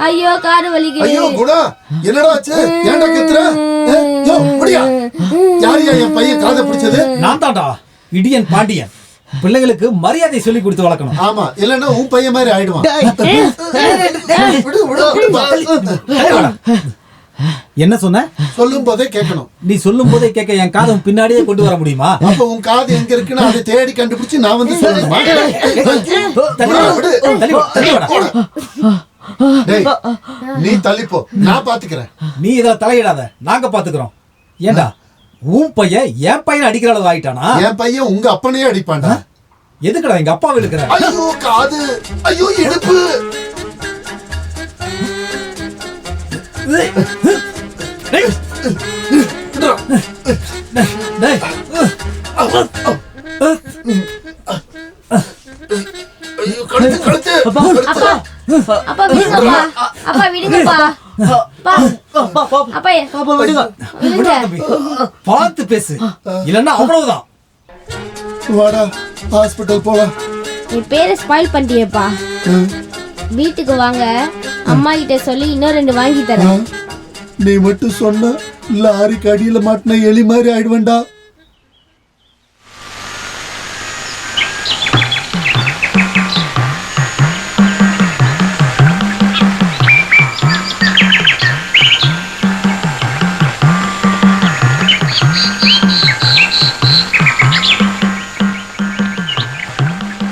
Speaker 6: ஐயோ காது வலிக்குது.
Speaker 3: ஐயோ குணா, என்னடா ஆச்சு? ஏன்டா கத்துற? யோ முடியா. யாரியா என் பையன் காதை பிடிச்சது?
Speaker 10: நான் தான்டா, இடியன் பாண்டியன். பிள்ளைகளுக்கு மரியாதை சொல்லி கொடுத்து வளர்க்கணும்.
Speaker 3: ஆமா, இல்லன்னா உன் பையன் மாதிரி ஆயிடுவான்.
Speaker 10: என்ன சொன்ன?
Speaker 3: சொல்லும் போதே கேட்கணும்.
Speaker 10: நீ சொல்லும் போதே கேட்க என் காதம் பின்னாடியே கொண்டு வர முடியுமா?
Speaker 3: அப்ப உன் காது எங்க இருக்குன்னு அதை தேடி கண்டுபிடிச்சு நான் வந்து சொல்லணுமா? நீ தள்ளிப்போ, நான் பாத்துக்கிறேன்.
Speaker 10: நீ இத தலையிடாத, நாங்க பாத்துக்கிறோம். ஏண்டா உன் பையன் என் பையனை அடிக்கிற அளவு ஆயிட்டானா?
Speaker 3: என் பையன் உங்க அப்பனையே அடிப்பான்டா.
Speaker 10: எதுக்குடா எங்க அப்பாவை இருக்கிற?
Speaker 3: ஐயோ காது, ஐயோ இடுப்பு. ஐயோ கழுத்து கழுத்து.
Speaker 6: அப்பா விடுங்கப்பா. அப்பா விடுங்கப்பா. அப்பா விடுங்க.
Speaker 10: பார்த்து பேசு, இல்லன்னா அவ்வளவுதான்.
Speaker 3: வாடா ஹாஸ்பிட்டல் போலாம்.
Speaker 6: என் பேரை ஸ்பாயில் பண்ணிட்டியேப்பா. வீட்டுக்கு வாங்க, அம்மா கிட்ட சொல்லி இன்னும் 2 வாங்கி தரேன்.
Speaker 3: நீ மட்டும் சொன்ன லாரிக்கு அடியில மாட்டின எலி மாதிரி ஆயிடுவேண்டா.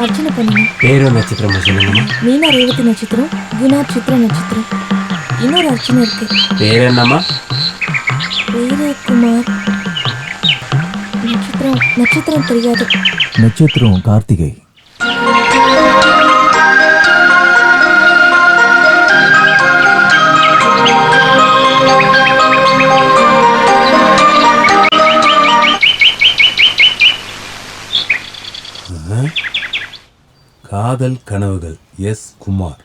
Speaker 9: அர்ச்சனை பண்ணுங்க.
Speaker 2: பேரு நட்சத்திரமா சொல்லுங்கம்மா.
Speaker 9: மீனா ரேவதி நட்சத்திரம், குணா சித்ரா நட்சத்திரம். இன்னொரு அர்ச்சனை இருக்கு.
Speaker 2: பேர் என்னம்மா?
Speaker 9: பேரு குமார். நட்சத்திரம் தெரியாது.
Speaker 5: நட்சத்திரம் கார்த்திகை.
Speaker 1: காதல் கனவுகள் எஸ் குமார்.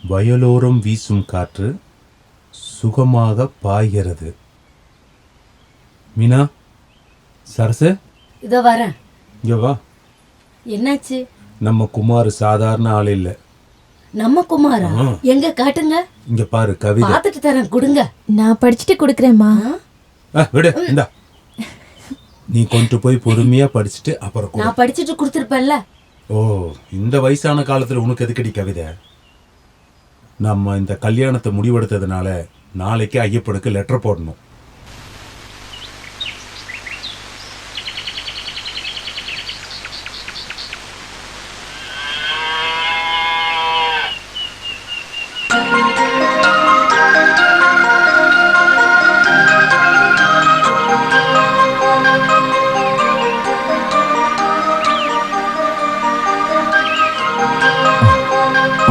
Speaker 1: வயலோரம் வீசும் காற்று சுகமாக பாய்கிறது. மீனா, சரசு,
Speaker 4: இதோ வரேன்.
Speaker 1: இங்க வா.
Speaker 4: என்னாச்சு?
Speaker 1: நம்ம குமார் சாதாரண ஆள் இல்ல.
Speaker 4: நம்ம குமாரா? எங்க காட்டுங்க.
Speaker 1: இங்க பாரு கவிதை.
Speaker 4: பார்த்துட்டு தரேன், கொடுங்க.
Speaker 9: நான் படிச்சுட்டு கொடுக்குறேம்மா.
Speaker 1: விடு, இந்தா. நீ கொண்டு போய் பொறுமையா படிச்சுட்டு அப்புறம் கொடு.
Speaker 4: நான் படிச்சுட்டு கொடுத்துருப்பேன்ல.
Speaker 1: ஓ, இந்த வயசான காலத்துல உனக்கு எதுக்கடி கவிதை? நம்ம இந்த கல்யாணத்தை முடிவெடுத்ததுனால நாளைக்கு ஐயப்பனுக்கு லெட்டர் போடணும்.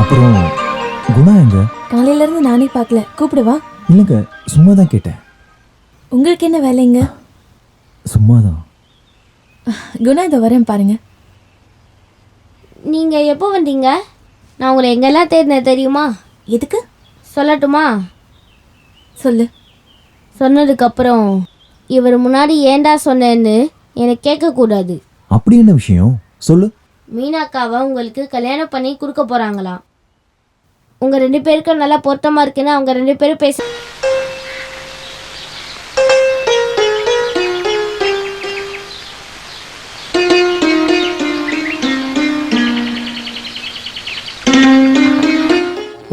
Speaker 5: அப்புறம் குணா எங்க?
Speaker 9: காலையில இருந்து நானே பார்க்கல. கூப்பிடுவா?
Speaker 5: இல்லைங்க, சும்மா தான் கேட்டேன்.
Speaker 9: உங்களுக்கு என்ன வேலைங்க?
Speaker 5: சும்மாதான்.
Speaker 9: குணா இதை வரேன் பாருங்க.
Speaker 6: நீங்க எப்போ வந்தீங்க? நான் உங்களை எங்கெல்லாம் தேடினேன் தெரியுமா?
Speaker 9: எதுக்கு
Speaker 6: சொல்லட்டுமா?
Speaker 9: சொல்லு.
Speaker 6: சொன்னதுக்கப்புறம் இவர் முன்னாடி ஏன்டா சொன்னேன்னு எனக்கு கேட்கக்கூடாது.
Speaker 5: அப்படி என்ன விஷயம் சொல்லு.
Speaker 6: மீனாக்காவை உங்களுக்கு கல்யாணம் பண்ணி கொடுக்க போகிறாங்களாம். உங்கள் 2 பேருக்கும் நல்லா பொருத்தமாக இருக்குன்னு அவங்க 2 பேரும் பேச.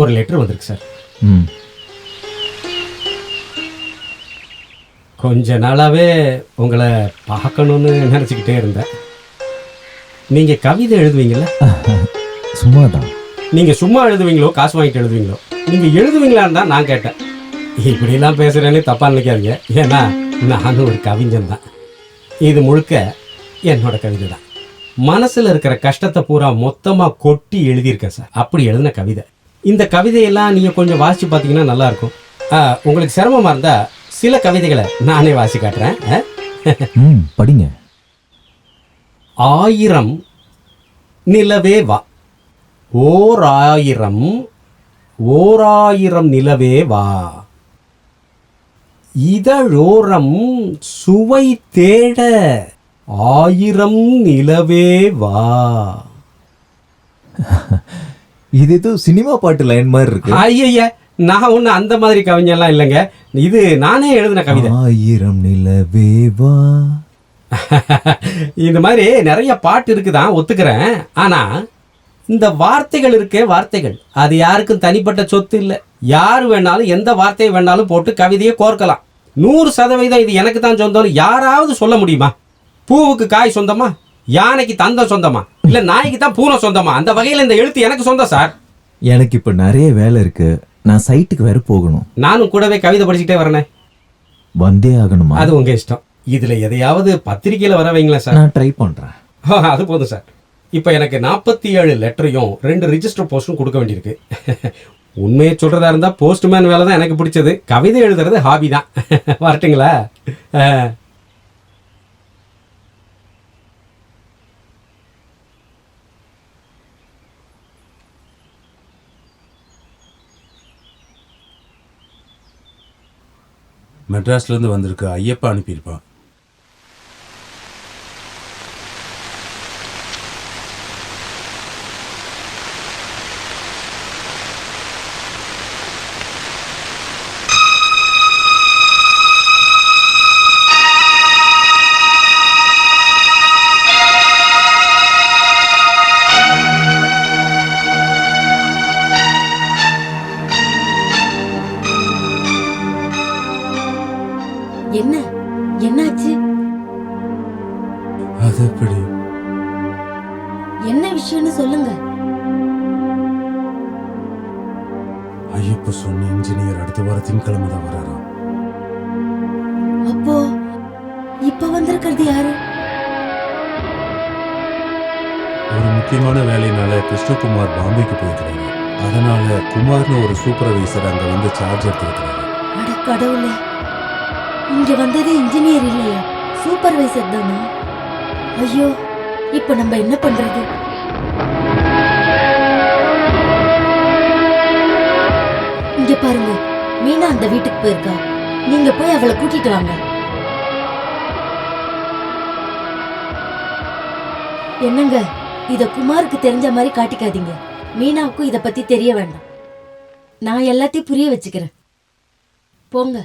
Speaker 2: ஒரு லெட்டர் வந்திருக்கு சார்.
Speaker 5: ம்.
Speaker 2: கொஞ்ச நாளாகவே உங்களை பார்க்கணுன்னு நினச்சிக்கிட்டே இருந்தேன். நீங்கள் கவிதை எழுதுவீங்களா?
Speaker 5: சும்மாதான்.
Speaker 2: நீங்கள் சும்மா எழுதுவீங்களோ காசு வாங்கிட்டு எழுதுவீங்களோ? நீங்கள் எழுதுவீங்களான்னு தான் நான் கேட்டேன். இப்படிலாம் பேசுகிறேன்னு தப்பாக நினைக்காதீங்க. ஏன்னா நானும் ஒரு கவிஞன் தான். இது முழுக்க என்னோட கவிதை தான். மனசில் இருக்கிற கஷ்டத்தை பூரா மொத்தமாக கொட்டி எழுதியிருக்கேன் சார். அப்படி எழுதின கவிதை. இந்த கவிதையெல்லாம் நீங்கள் கொஞ்சம் வாசித்து பார்த்தீங்கன்னா நல்லாயிருக்கும். உங்களுக்கு சிரமமாக இருந்தால் சில கவிதைகளை நானே வாசி காட்டுறேன்.
Speaker 5: படிங்க.
Speaker 2: 1000 நிலவே வா, 1000 நிலவே வா, இதழோரம் சுவை தேட 1000 நிலவே வா.
Speaker 5: இது ஏதோ சினிமா பாட்டு லைன் மாதிரி இருக்கு.
Speaker 2: ஐய, நான் ஒண்ணு அந்த மாதிரி கவிஞெல்லாம் இல்லைங்க. இது நானே எழுதின கவிதை.
Speaker 5: 1000 நிலவே வா.
Speaker 2: இந்த மாதிரி நிறைய பாட்டு இருக்குதான், ஒத்துக்கிறேன். ஆனா இந்த வார்த்தைகள் இருக்கே, வார்த்தைகள் அது யாருக்கும் தனிப்பட்ட சொத்து இல்லை. யார் வேணாலும் எந்த வார்த்தையை வேணாலும் போட்டு கவிதையை கோர்க்கலாம். 100% இது எனக்கு தான் சொந்தம் யாராவது சொல்ல முடியுமா? பூவுக்கு காய் சொந்தமா, யானைக்கு தந்தம் சொந்தமா, இல்ல நாய்க்கு தான் பூனை சொந்தமா? அந்த வகையில் இந்த எழுத்து எனக்கு சொந்தம் சார்.
Speaker 5: எனக்கு இப்ப நிறைய வேலை இருக்கு. நான் சைட்டுக்கு வேற போகணும்.
Speaker 2: நானும் கூடவே கவிதை படிச்சுட்டே வரேனே.
Speaker 5: வந்தே ஆகணுமா?
Speaker 2: அது உங்க இஷ்டம். இதுல எதையாவது பத்திரிக்கையில வர வைங்களா சார்?
Speaker 5: நான் ட்ரை பண்றேன்.
Speaker 2: அது போதும் சார். இப்போ எனக்கு 47 லெட்டரையும் 2 ரிஜிஸ்டர் போஸ்டும் கொடுக்க வேண்டியிருக்கு. உண்மையை சொல்றதா இருந்தா போஸ்ட்மேன் வேலை தான் எனக்கு பிடிச்சது. கவிதை எழுதுறது ஹாபி தான். வரட்டுங்களா?
Speaker 1: மெட்ராஸ்லேருந்து வந்திருக்கு. ஐயப்பா அனுப்பியிருப்பான்.
Speaker 2: ஆ,
Speaker 4: என்ன என்னாச்சு?
Speaker 1: அது எப்படி?
Speaker 4: என்ன விஷயம்னு சொல்லுங்க.
Speaker 1: ஐயப்ப சொன்ன இன்ஜினியர் அடுத்த வார திங்கக்கிழமை தான் வராராம்.
Speaker 4: அப்போ இப்ப வந்திருக்கிறது யாரு?
Speaker 1: ஒரு முக்கியமான வேலையினால கிருஷ்ணகுமார் பாம்பேக்கு போயிருக்கிறாரு. அதனால குமார்னு ஒரு சூப்பர்வைசர் அங்க வந்து சார்ஜ் எடுத்திருக்கிறாரு.
Speaker 4: அட கடவுளே, இங்க வந்தது இன்ஜினியர் இல்லையா, சூப்பர்வைசர் தானா? ஐயோ, இப்ப நம்ம என்ன பண்றது? இங்க பாருங்க, மீனா அந்த வீட்டுக்கு போயிருக்கா. நீங்க போய் அவளை கூட்டிட்டு வாங்க. என்னங்க, இத குமாருக்கு தெரிஞ்ச மாதிரி காட்டிக்காதீங்க. மீனாவுக்கும் இத பத்தி தெரிய வேண்டாம். நான் எல்லாத்தையும் புரிய வச்சுக்கிறேன். போங்க.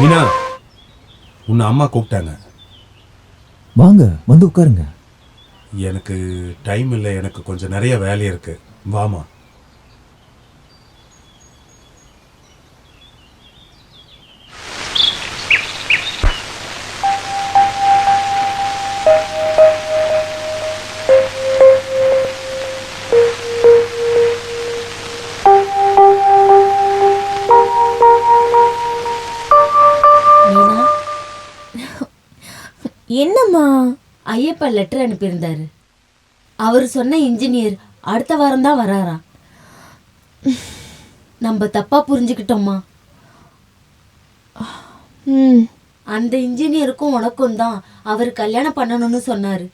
Speaker 1: மீனா, உன்னை அம்மா கூப்பிட்டாங்க.
Speaker 5: வாங்க வந்து உட்காருங்க.
Speaker 1: எனக்கு டைம் இல்லை, எனக்கு கொஞ்சம் நிறைய வேலை இருக்கு. வாமா.
Speaker 9: என்னம்மா?
Speaker 4: ஐயப்பா லெட்டர் அனுப்பியிருந்தாரு. அவர் சொன்ன இன்ஜினியர் அடுத்த வாரம் தான் வராராம். நம்ம தப்பா புரிஞ்சுக்கிட்டோமா? அந்த இன்ஜினியருக்கும் உனக்கும் தான் அவர் கல்யாணம் பண்ணணும்னு சொன்னாரு.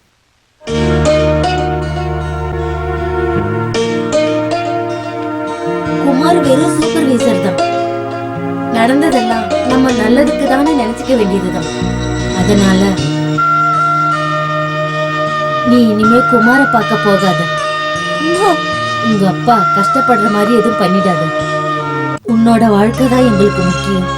Speaker 4: குமார் வெறும் சூப்பர்வைசர் தான். நடந்ததெல்லாம் நம்ம நல்லதுக்கு தானே நினைச்சுக்க வேண்டியதுதான். அதனால நீ இனிமே குமார பார்க்க போகாத. உங்க அப்பா கஷ்டப்படுற மாதிரி எதுவும் பண்ணிடாத. உன்னோட வாழ்க்கை தான் எங்களுக்கு முக்கியம்.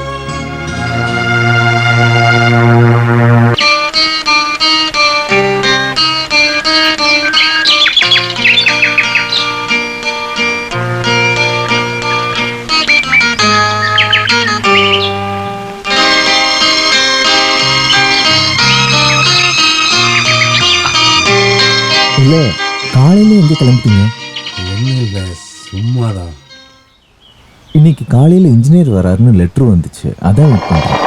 Speaker 5: இல்ல காலையில எங்க கிளம்பிட்டீங்க?
Speaker 1: ஒன்றும் இல்லை, சும்மாதான்.
Speaker 5: இன்னைக்கு காலையில இன்ஜினியர் வராருன்னு லெட்டர் வந்துச்சு, அதான் வெயிட் பண்றேன்.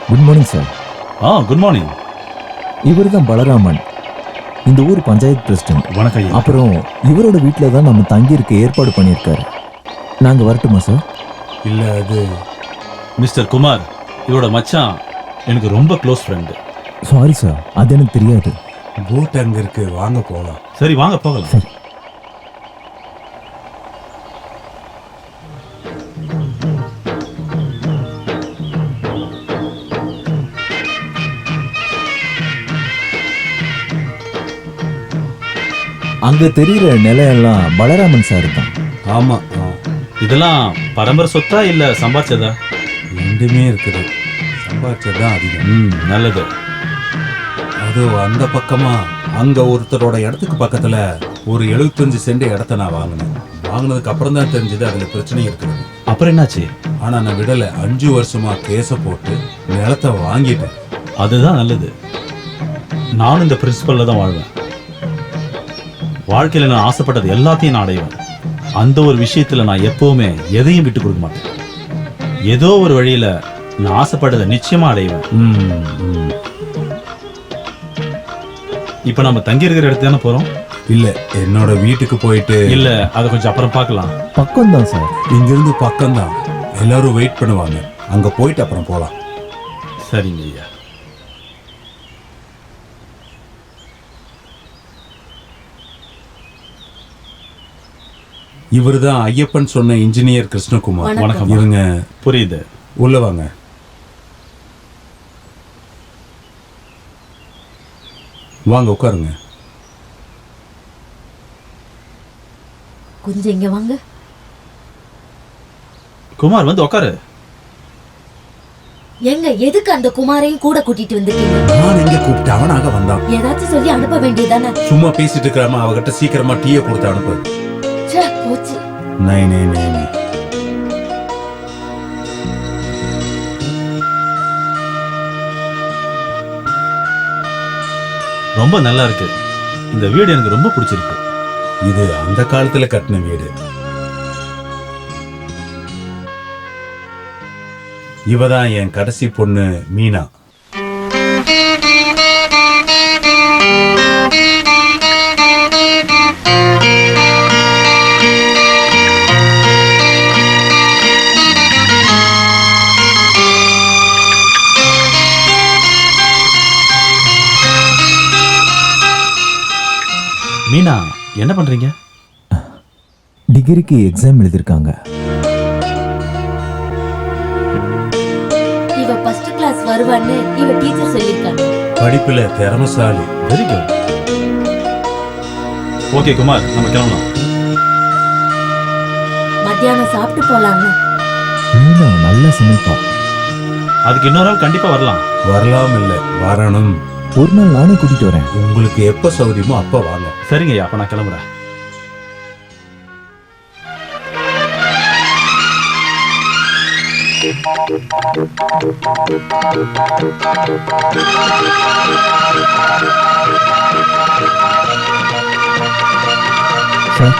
Speaker 5: Good morning sir.
Speaker 11: Good morning.
Speaker 5: இவர் தான் பலராமன், இந்த ஊர் பஞ்சாயத்து பிரசிடென்ட்.
Speaker 11: வணக்கம்.
Speaker 5: அப்புறம் இவரோட வீட்டில் தான் நம்ம தங்கியிருக்க ஏற்பாடு பண்ணியிருக்காரு. நாங்கள் வரட்டுமா சார்?
Speaker 1: இல்லை, அது
Speaker 11: மிஸ்டர் குமார் இவரோட மச்சான், எனக்கு ரொம்ப க்ளோஸ் ஃப்ரெண்டு.
Speaker 5: சாரி சார், அது எனக்கு தெரியாது.
Speaker 1: போட் அங்கே இருக்கு, வாங்க போகலாம்.
Speaker 11: சரி வாங்க போகலாம்.
Speaker 5: சரி. அங்க தெரியுற நிலையெல்லாம் பலராமன் சார் தான்.
Speaker 1: ஆமா,
Speaker 11: இதெல்லாம் பரம்பரை சொத்தா இல்ல சம்பாதிச்சதா?
Speaker 1: ரெண்டுமே இருக்குது. சம்பாதிச்சது தான் அதிகம்.
Speaker 11: நல்லது.
Speaker 1: அது அந்த பக்கமா அங்க ஒருத்தரோட இடத்துக்கு பக்கத்துல ஒரு 75 சென்ட் இடத்த நான் வாங்கினேன். வாங்கினதுக்கு அப்புறம் தான் தெரிஞ்சது அதுல பிரச்சனை இருக்குது.
Speaker 11: அப்புறம் என்னாச்சு?
Speaker 1: ஆனா நான் விடல. 5 வருஷமா கேஸ போட்டு நிலத்தை வாங்கிட்டேன்.
Speaker 11: அதுதான் நல்லது. நானும் இந்த பிரின்சிபல்ல தான் வாழ்வேன். வாழ்க்கையில நான் ஆசைப்பட்டது எல்லாத்தையும் நான் அடைவேன். அந்த ஒரு விஷயத்துல நான் எப்பவுமே எதையும் விட்டு கொடுக்க மாட்டேன். ஏதோ ஒரு வழியில நான் ஆசைப்பட்டதை நிச்சயமா அடைவேன். இப்ப நம்ம தங்கி இருக்கிற இடத்துக்கு தானே போறோம்?
Speaker 1: இல்ல, என்னோட வீட்டுக்கு போயிட்டு.
Speaker 11: இல்ல, அதை கொஞ்சம் அப்புறம் பார்க்கலாம்.
Speaker 5: பக்கம்தான் சார்.
Speaker 1: இங்கிருந்து பக்கம்தான். எல்லாரும் வெயிட் பண்ணுவாங்க. அங்க போயிட்டு அப்புறம் போலாம்.
Speaker 11: சரிங்க ஐயா.
Speaker 1: இவருதான் ஐயப்பன் சொன்ன இன்ஜினியர் கிருஷ்ணகுமார்.
Speaker 11: வணக்கம்.
Speaker 1: இவங்க
Speaker 11: புரியுது.
Speaker 1: உள்ள வாங்க. வாங்க உட்காருங்க.
Speaker 4: கொஞ்சம் இங்க வாங்க.
Speaker 11: குமார் வந்து உட்காரு.
Speaker 4: எங்க எதுக்கு அந்த குமாரையும் கூட கூட்டிட்டு வந்துட்டீங்க?
Speaker 1: நான் எங்க கூப்பிட்டு அவனாக வந்தான்.
Speaker 4: ஏதாச்சும் சொல்லி அனுப்ப வேண்டியதானே?
Speaker 1: சும்மா பேசிட்டு இருக்கிறாம அவகிட்ட சீக்கிரமா டீயை கொடுத்து அனுப்பு.
Speaker 4: போச்சு.
Speaker 1: நை நை நை நை.
Speaker 11: ரொம்ப நல்லா இருக்கு. இந்த வீடு எனக்கு ரொம்ப பிடிச்சிருக்கு.
Speaker 1: இது அந்த காலத்துல கட்டின வீடு. இவதான் என் கடைசி பொண்ணு மீனா.
Speaker 11: மீனா, என்ன பண்றீங்க?
Speaker 5: டிகிரிக்கு எக்ஸாம் எழுதிருக்காங்க.
Speaker 4: இவ ஃபர்ஸ்ட் கிளாஸ் வருவான்னு இவ டீச்சர் சொல்லிருக்காங்க.
Speaker 1: படிப்புல திறமசாலி.
Speaker 11: Very good. ஓகே குமார், நம்ம கிளம்பலாம்.
Speaker 4: மத்தியானம் சாப்பிட்டு போலாங்க.
Speaker 5: மீனா நல்லா சமைப்பா.
Speaker 11: அதுக்கு இன்னொரு நாள் கண்டிப்பா வரலாம்.
Speaker 1: வரலாம் இல்ல, வரணும்.
Speaker 5: ஒரு நாள் நானே கூட்டிட்டு வரேன்.
Speaker 1: உங்களுக்கு எப்ப சௌகரியமோ அப்ப வாங்க.
Speaker 11: சரிங்க ஐயா, அப்ப நான் கிளம்புறேன்.
Speaker 5: சார்,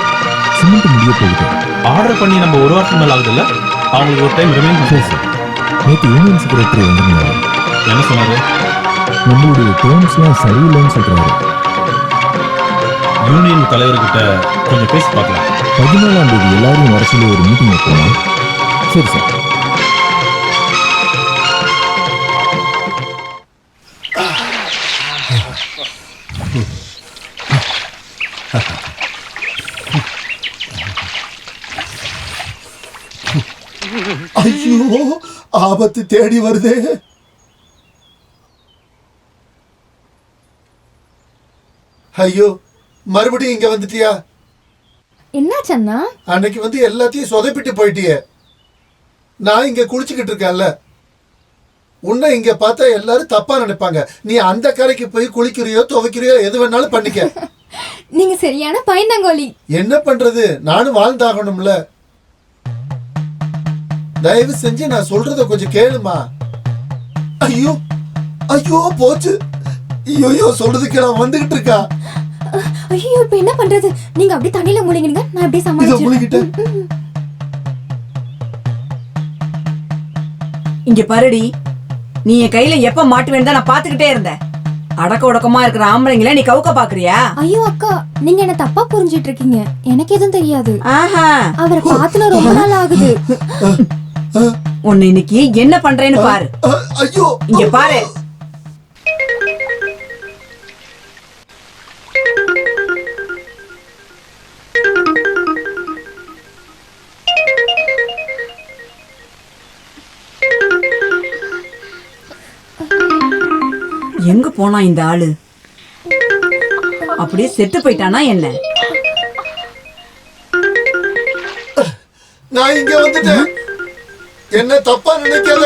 Speaker 5: சிமெண்ட் முடிய போகுது.
Speaker 11: ஆர்டர் பண்ணி நம்ம ஒரு வாரத்துக்கு மேல ஆகுது இல்ல? அவங்களுக்கு ஒரு டைம் ரிமைண்ட் பண்ணுங்க சார்.
Speaker 5: நேற்று யூனியன் செக்ரட்டரி வந்திருந்தாரு.
Speaker 11: என்ன சொன்னாரு?
Speaker 5: நம்மளுடைய டேர்ம்ஸ்லாம் சரியில்லைன்னு சொல்றாரு.
Speaker 11: யூனியன் தலைவர்கிட்ட கொஞ்சம் பேசி பார்க்கலாம்.
Speaker 5: 14ஆம் தேதி எல்லாரையும் வர சொல்லி ஒரு மீட்டிங் வைக்கலாம். சரி சார்.
Speaker 3: ஐயோ, ஆபத்து தேடி வருதே. ஐயோ, மறுபடியும் இங்க வந்துட்டியா?
Speaker 9: என்னாச்சண்ணா?
Speaker 3: அன்னைக்கு வந்து எல்லாத்தையும் சொதப்பிட்டு போயிட்டியே. நான் இங்க குளிச்சுக்கிட்டு இருக்கேன்ல, உன்னை இங்க பார்த்தா எல்லாரும் தப்பா நினைப்பாங்க. நீ அந்த கரைக்கு போய் குளிக்கிறியோ துவைக்கிறியோ எது வேணாலும் பண்ணிக்க.
Speaker 9: நீங்க சரியான பயந்தாங்கோலி.
Speaker 3: என்ன பண்றது, நானும் வாழ்ந்தாகணும்ல. தயவு செஞ்சு நான் சொல்றத கொஞ்சம் கேளுமா. ஐயோ ஐயோ போச்சு. ஐயோ சொல்றதுக்கு நான் வந்துகிட்டு இருக்கா.
Speaker 9: ஐயோ, இப்ப என்ன பண்றது? நீங்க அப்படியே தண்ணியில முழுங்கிடுங்க, நான் அப்படியே சமாளிச்சிடுறேன்.
Speaker 7: இங்க பாருடி, நீ என் கையில எப்ப மாட்டுவேன்னு தான் நான் பாத்துக்கிட்டே இருந்தேன். அடக்க உடக்கமா இருக்கிற ஆம்பளைங்கள நீ கவுக்க பாக்குறியா?
Speaker 9: ஐயோ அக்கா, நீங்க என்ன தப்பா புரிஞ்சிட்டு இருக்கீங்க. எனக்கு எதுவும் தெரியாது.
Speaker 7: ஆஹா,
Speaker 9: அவரை பாத்துல ரொம்ப நாள் ஆகுது.
Speaker 7: உன்னை இன்னைக்கு என்ன பண்றேன்னு பாரு.
Speaker 3: ஐயோ,
Speaker 7: இங்க பாரு. எங்க போனா இந்த ஆளு? அப்படியே செத்து போயிட்டானா என்ன?
Speaker 3: நான் இங்க வந்துட்டேன், என்ன தப்பா நினைக்காத.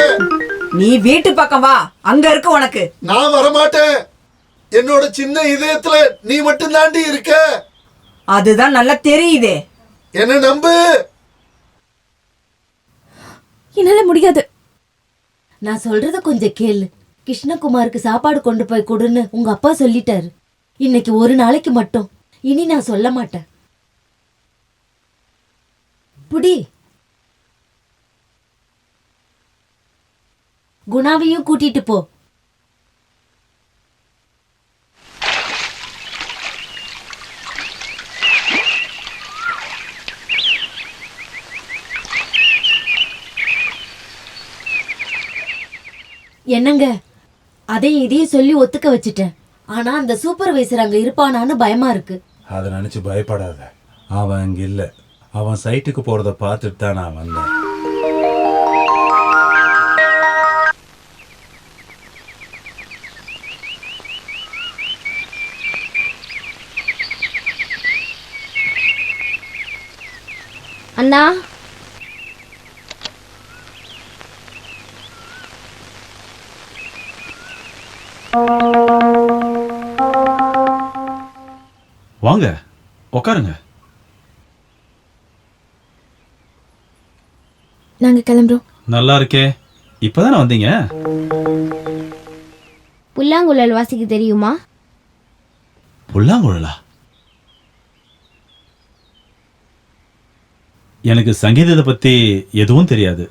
Speaker 7: நீ வீட்டு பக்கம் வா, அங்க இருக்கு உனக்கு.
Speaker 3: நான் வரமாட்டேன். என்னோட சின்ன இதயத்துல நீ மட்டும் தாண்டி இருக்க.
Speaker 7: அதுதான் நல்லா தெரியுதே.
Speaker 3: என்ன நம்பு.
Speaker 9: என்னால முடியாது.
Speaker 4: நான் சொல்றத கொஞ்சம் கேளு. கிருஷ்ணகுமாருக்கு சாப்பாடு கொண்டு போய் கொடுன்னு உங்க அப்பா சொல்லிட்டாரு. இன்னைக்கு ஒரு நாளைக்கு மட்டும். இனி நான் சொல்ல மாட்டேன். புடி. குணாவையும் கூட்டிட்டு போ. என்னங்க, அதையும் இதையும் சொல்லி ஒத்துக்க வச்சுட்டேன். ஆனா அந்த சூப்பர்வைசர் அங்க இருப்பானான்னு பயமா இருக்கு.
Speaker 1: அதை நினைச்சு பயப்படாத. அவன் அங்க இல்ல. அவன் சைட்டுக்கு போறத பார்த்துட்டு தான் நான் வந்தேன்.
Speaker 6: அண்ணா,
Speaker 11: வாங்க உட்காருங்க.
Speaker 9: நாங்க கிளம்புறோம்.
Speaker 11: நல்லா இருக்கே. இப்பதானே வந்தீங்க?
Speaker 6: புல்லாங்குழல் வாசிக்க தெரியுமா?
Speaker 11: புல்லாங்குழலா? எனக்கு சங்கீதத்தை பத்தி எதுவும் தெரியாது.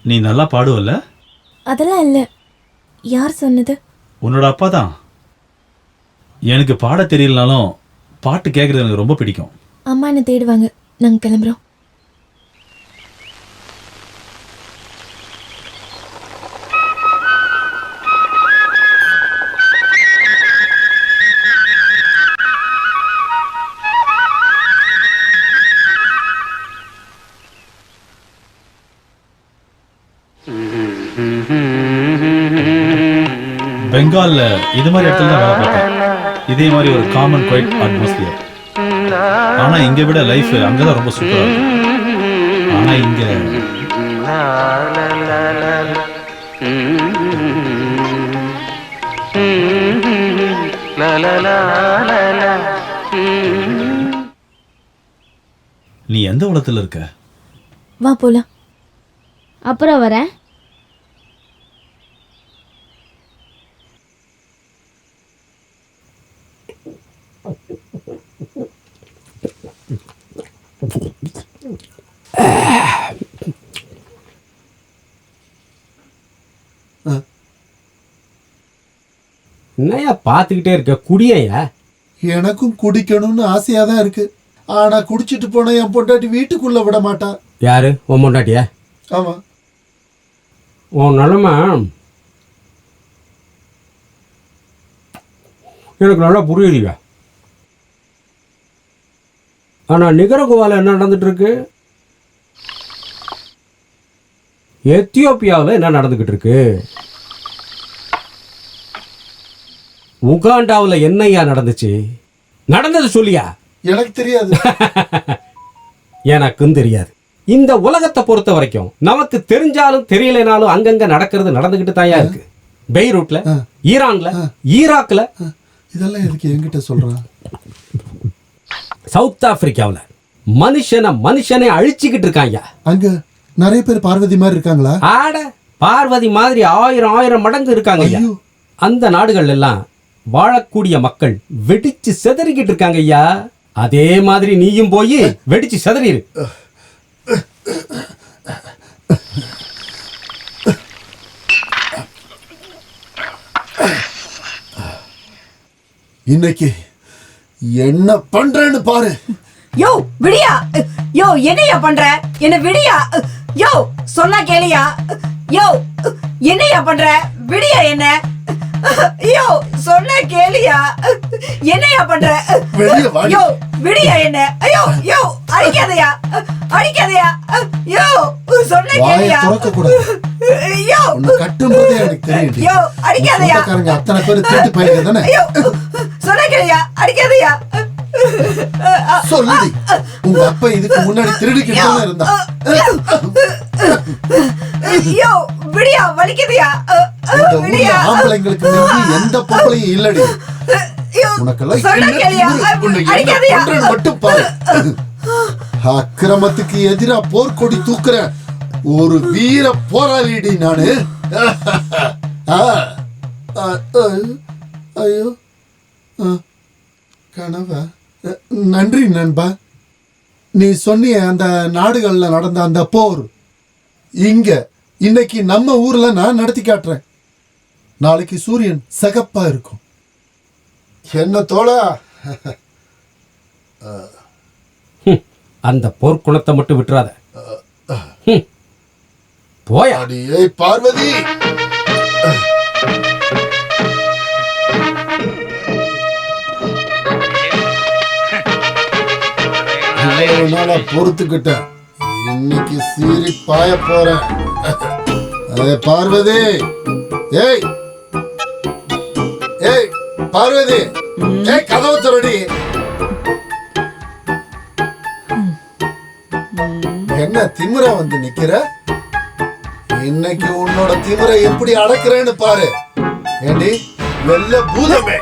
Speaker 11: நீ நல்லா பாடுவல்ல?
Speaker 9: அதெல்லாம் இல்ல. யார் சொன்னது?
Speaker 11: உன்னோட அப்பா தான். எனக்கு பாட தெரியலனாலும் பாட்டு கேட்கறது எனக்கு ரொம்ப பிடிக்கும்.
Speaker 9: அம்மா என்ன தேடுவாங்க. நாங்க கிளம்புறோம்.
Speaker 11: பெங்கால்ல இது மாதிரி இடத்துல தான் வேலை பார்த்தேன். இதே மாதிரி ஒரு காமன் குவைட் அட்மாஸ்பியர். ஆனா இங்க விட லைஃப் அங்கதான் ரொம்ப சூப்பரா இருக்கும். ஆனா இங்க நீ எந்த உலகத்துல இருக்க?
Speaker 9: வா போலாம்.
Speaker 6: அப்புறம் வரேன்.
Speaker 2: என்னையா பார்த்துக்கிட்டே இருக்க? குடியா?
Speaker 3: எனக்கும் குடிக்கணும்னு ஆசையா தான் இருக்கு. ஆனா குடிச்சிட்டு போன என் பொண்டாட்டி வீட்டுக்குள்ள விட மாட்டா.
Speaker 2: யாரு? உன் பொண்டாட்டியா?
Speaker 3: ஆமா.
Speaker 2: உன் நிலமை எனக்கு நல்லா புரியுதுங்க. ஆனா நிகரகுவால என்ன நடந்துட்டு இருக்கு? எத்தியோப்பியாவில் என்ன நடந்துகிட்டு இருக்கு? உகாண்டாவில் என்னையா நடந்துச்சு? நடந்தது சொல்லியா?
Speaker 3: எனக்கு தெரியாது.
Speaker 2: எனக்கும் தெரியாது. இந்த உலகத்தை பொறுத்த வரைக்கும் நமக்கு தெரிஞ்சாலும் தெரியலனாலும் அங்கங்க நடந்துகிட்டு தாயா இருக்கு. பெய்ரூட்ல, ஈரான்ல, ஈராக்ல.
Speaker 3: இதெல்லாம் எதுக்கு என்கிட்ட சொல்றான்?
Speaker 2: சவுத் ஆப்பிரிக்காவில் மனுஷனை அழிச்சுக்கிட்டு இருக்காங்க.
Speaker 3: அங்க நிறைய பேர் பார்வதி மாதிரி இருக்காங்களா?
Speaker 2: ஆட பார்வதி மாதிரி 1000 மடங்கு இருக்காங்க ஐயா. அந்த நாடுகள் எல்லாம் வாழக்கூடிய மக்கள் வெடிச்சு செதறிக்கிட்டு இருக்காங்க ஐயா. அதே மாதிரி நீயும் போய் வெடிச்சு செதறிரு.
Speaker 3: இன்னைக்கு என்ன பண்றேன்னு பாரு.
Speaker 7: யோ விடியா. யோ என்னையா பண்ற? என்ன விடியா. யோ சொன்னா கேளியா. யோ என்னையா பண்ற? விடியா என்ன. யோ சொன்னா கேளியா. என்னையா பண்ற? யோ விடியா என்ன. ஐயோ யோ அடிக்காதயா. யோ சொன்னா கேளியா. யோ
Speaker 3: கட்டும்போதே எனக்கு தெரியும்.
Speaker 7: யோ அடிக்காதயா.
Speaker 3: அத்தனை பேர் திருட்டு பையங்க தானே.
Speaker 7: யோ சொன்னா கேளியா. அடிக்காதயா.
Speaker 3: சொல்லுடி. உங்க அப்பா இதுக்கு முன்னாடி திருடிக்கிட்டு இருந்தா.
Speaker 7: யோ விடியா வலிக்குதியா.
Speaker 3: இந்த ஊர்ல ஆம்பளைங்களுக்கு மீறி எந்த பொம்பளையும் இல்லடி. உனக்கெல்லாம் மட்டும் பாரு. அக்கிரமத்துக்கு எதிரா போர்க்கொடி தூக்குற ஒரு வீர போராளிடி நானு. ஐயோ கனவா. நன்றி நண்பா. நீ சொன்னிய அந்த நாடுகள்ல நடந்த அந்த போர் இங்க இன்னைக்கு நம்ம ஊர்ல நான் நடத்தி காட்டுறேன். நாளைக்கு சூரியன் சிகப்பா இருக்கும். என்ன தோழா?
Speaker 2: அந்த போர்க்குணத்தை மட்டும் விட்டுறாத. போயா.
Speaker 3: அடியே பார்வதி, இவ்வளவு நாளா பொறுத்துக்கிட்டேன். இன்னைக்கு சீறி பாய போறேன். அதே பார்வதி, ஏய் ஏய் பார்வதி, ஏய் கதவு திறடி. என்ன திமிரா வந்து நிக்கிற? இன்னைக்கு உன்னோட திமிரை எப்படி அடக்குறேன்னு பாரு. ஏண்டி வெள்ள பூதமே.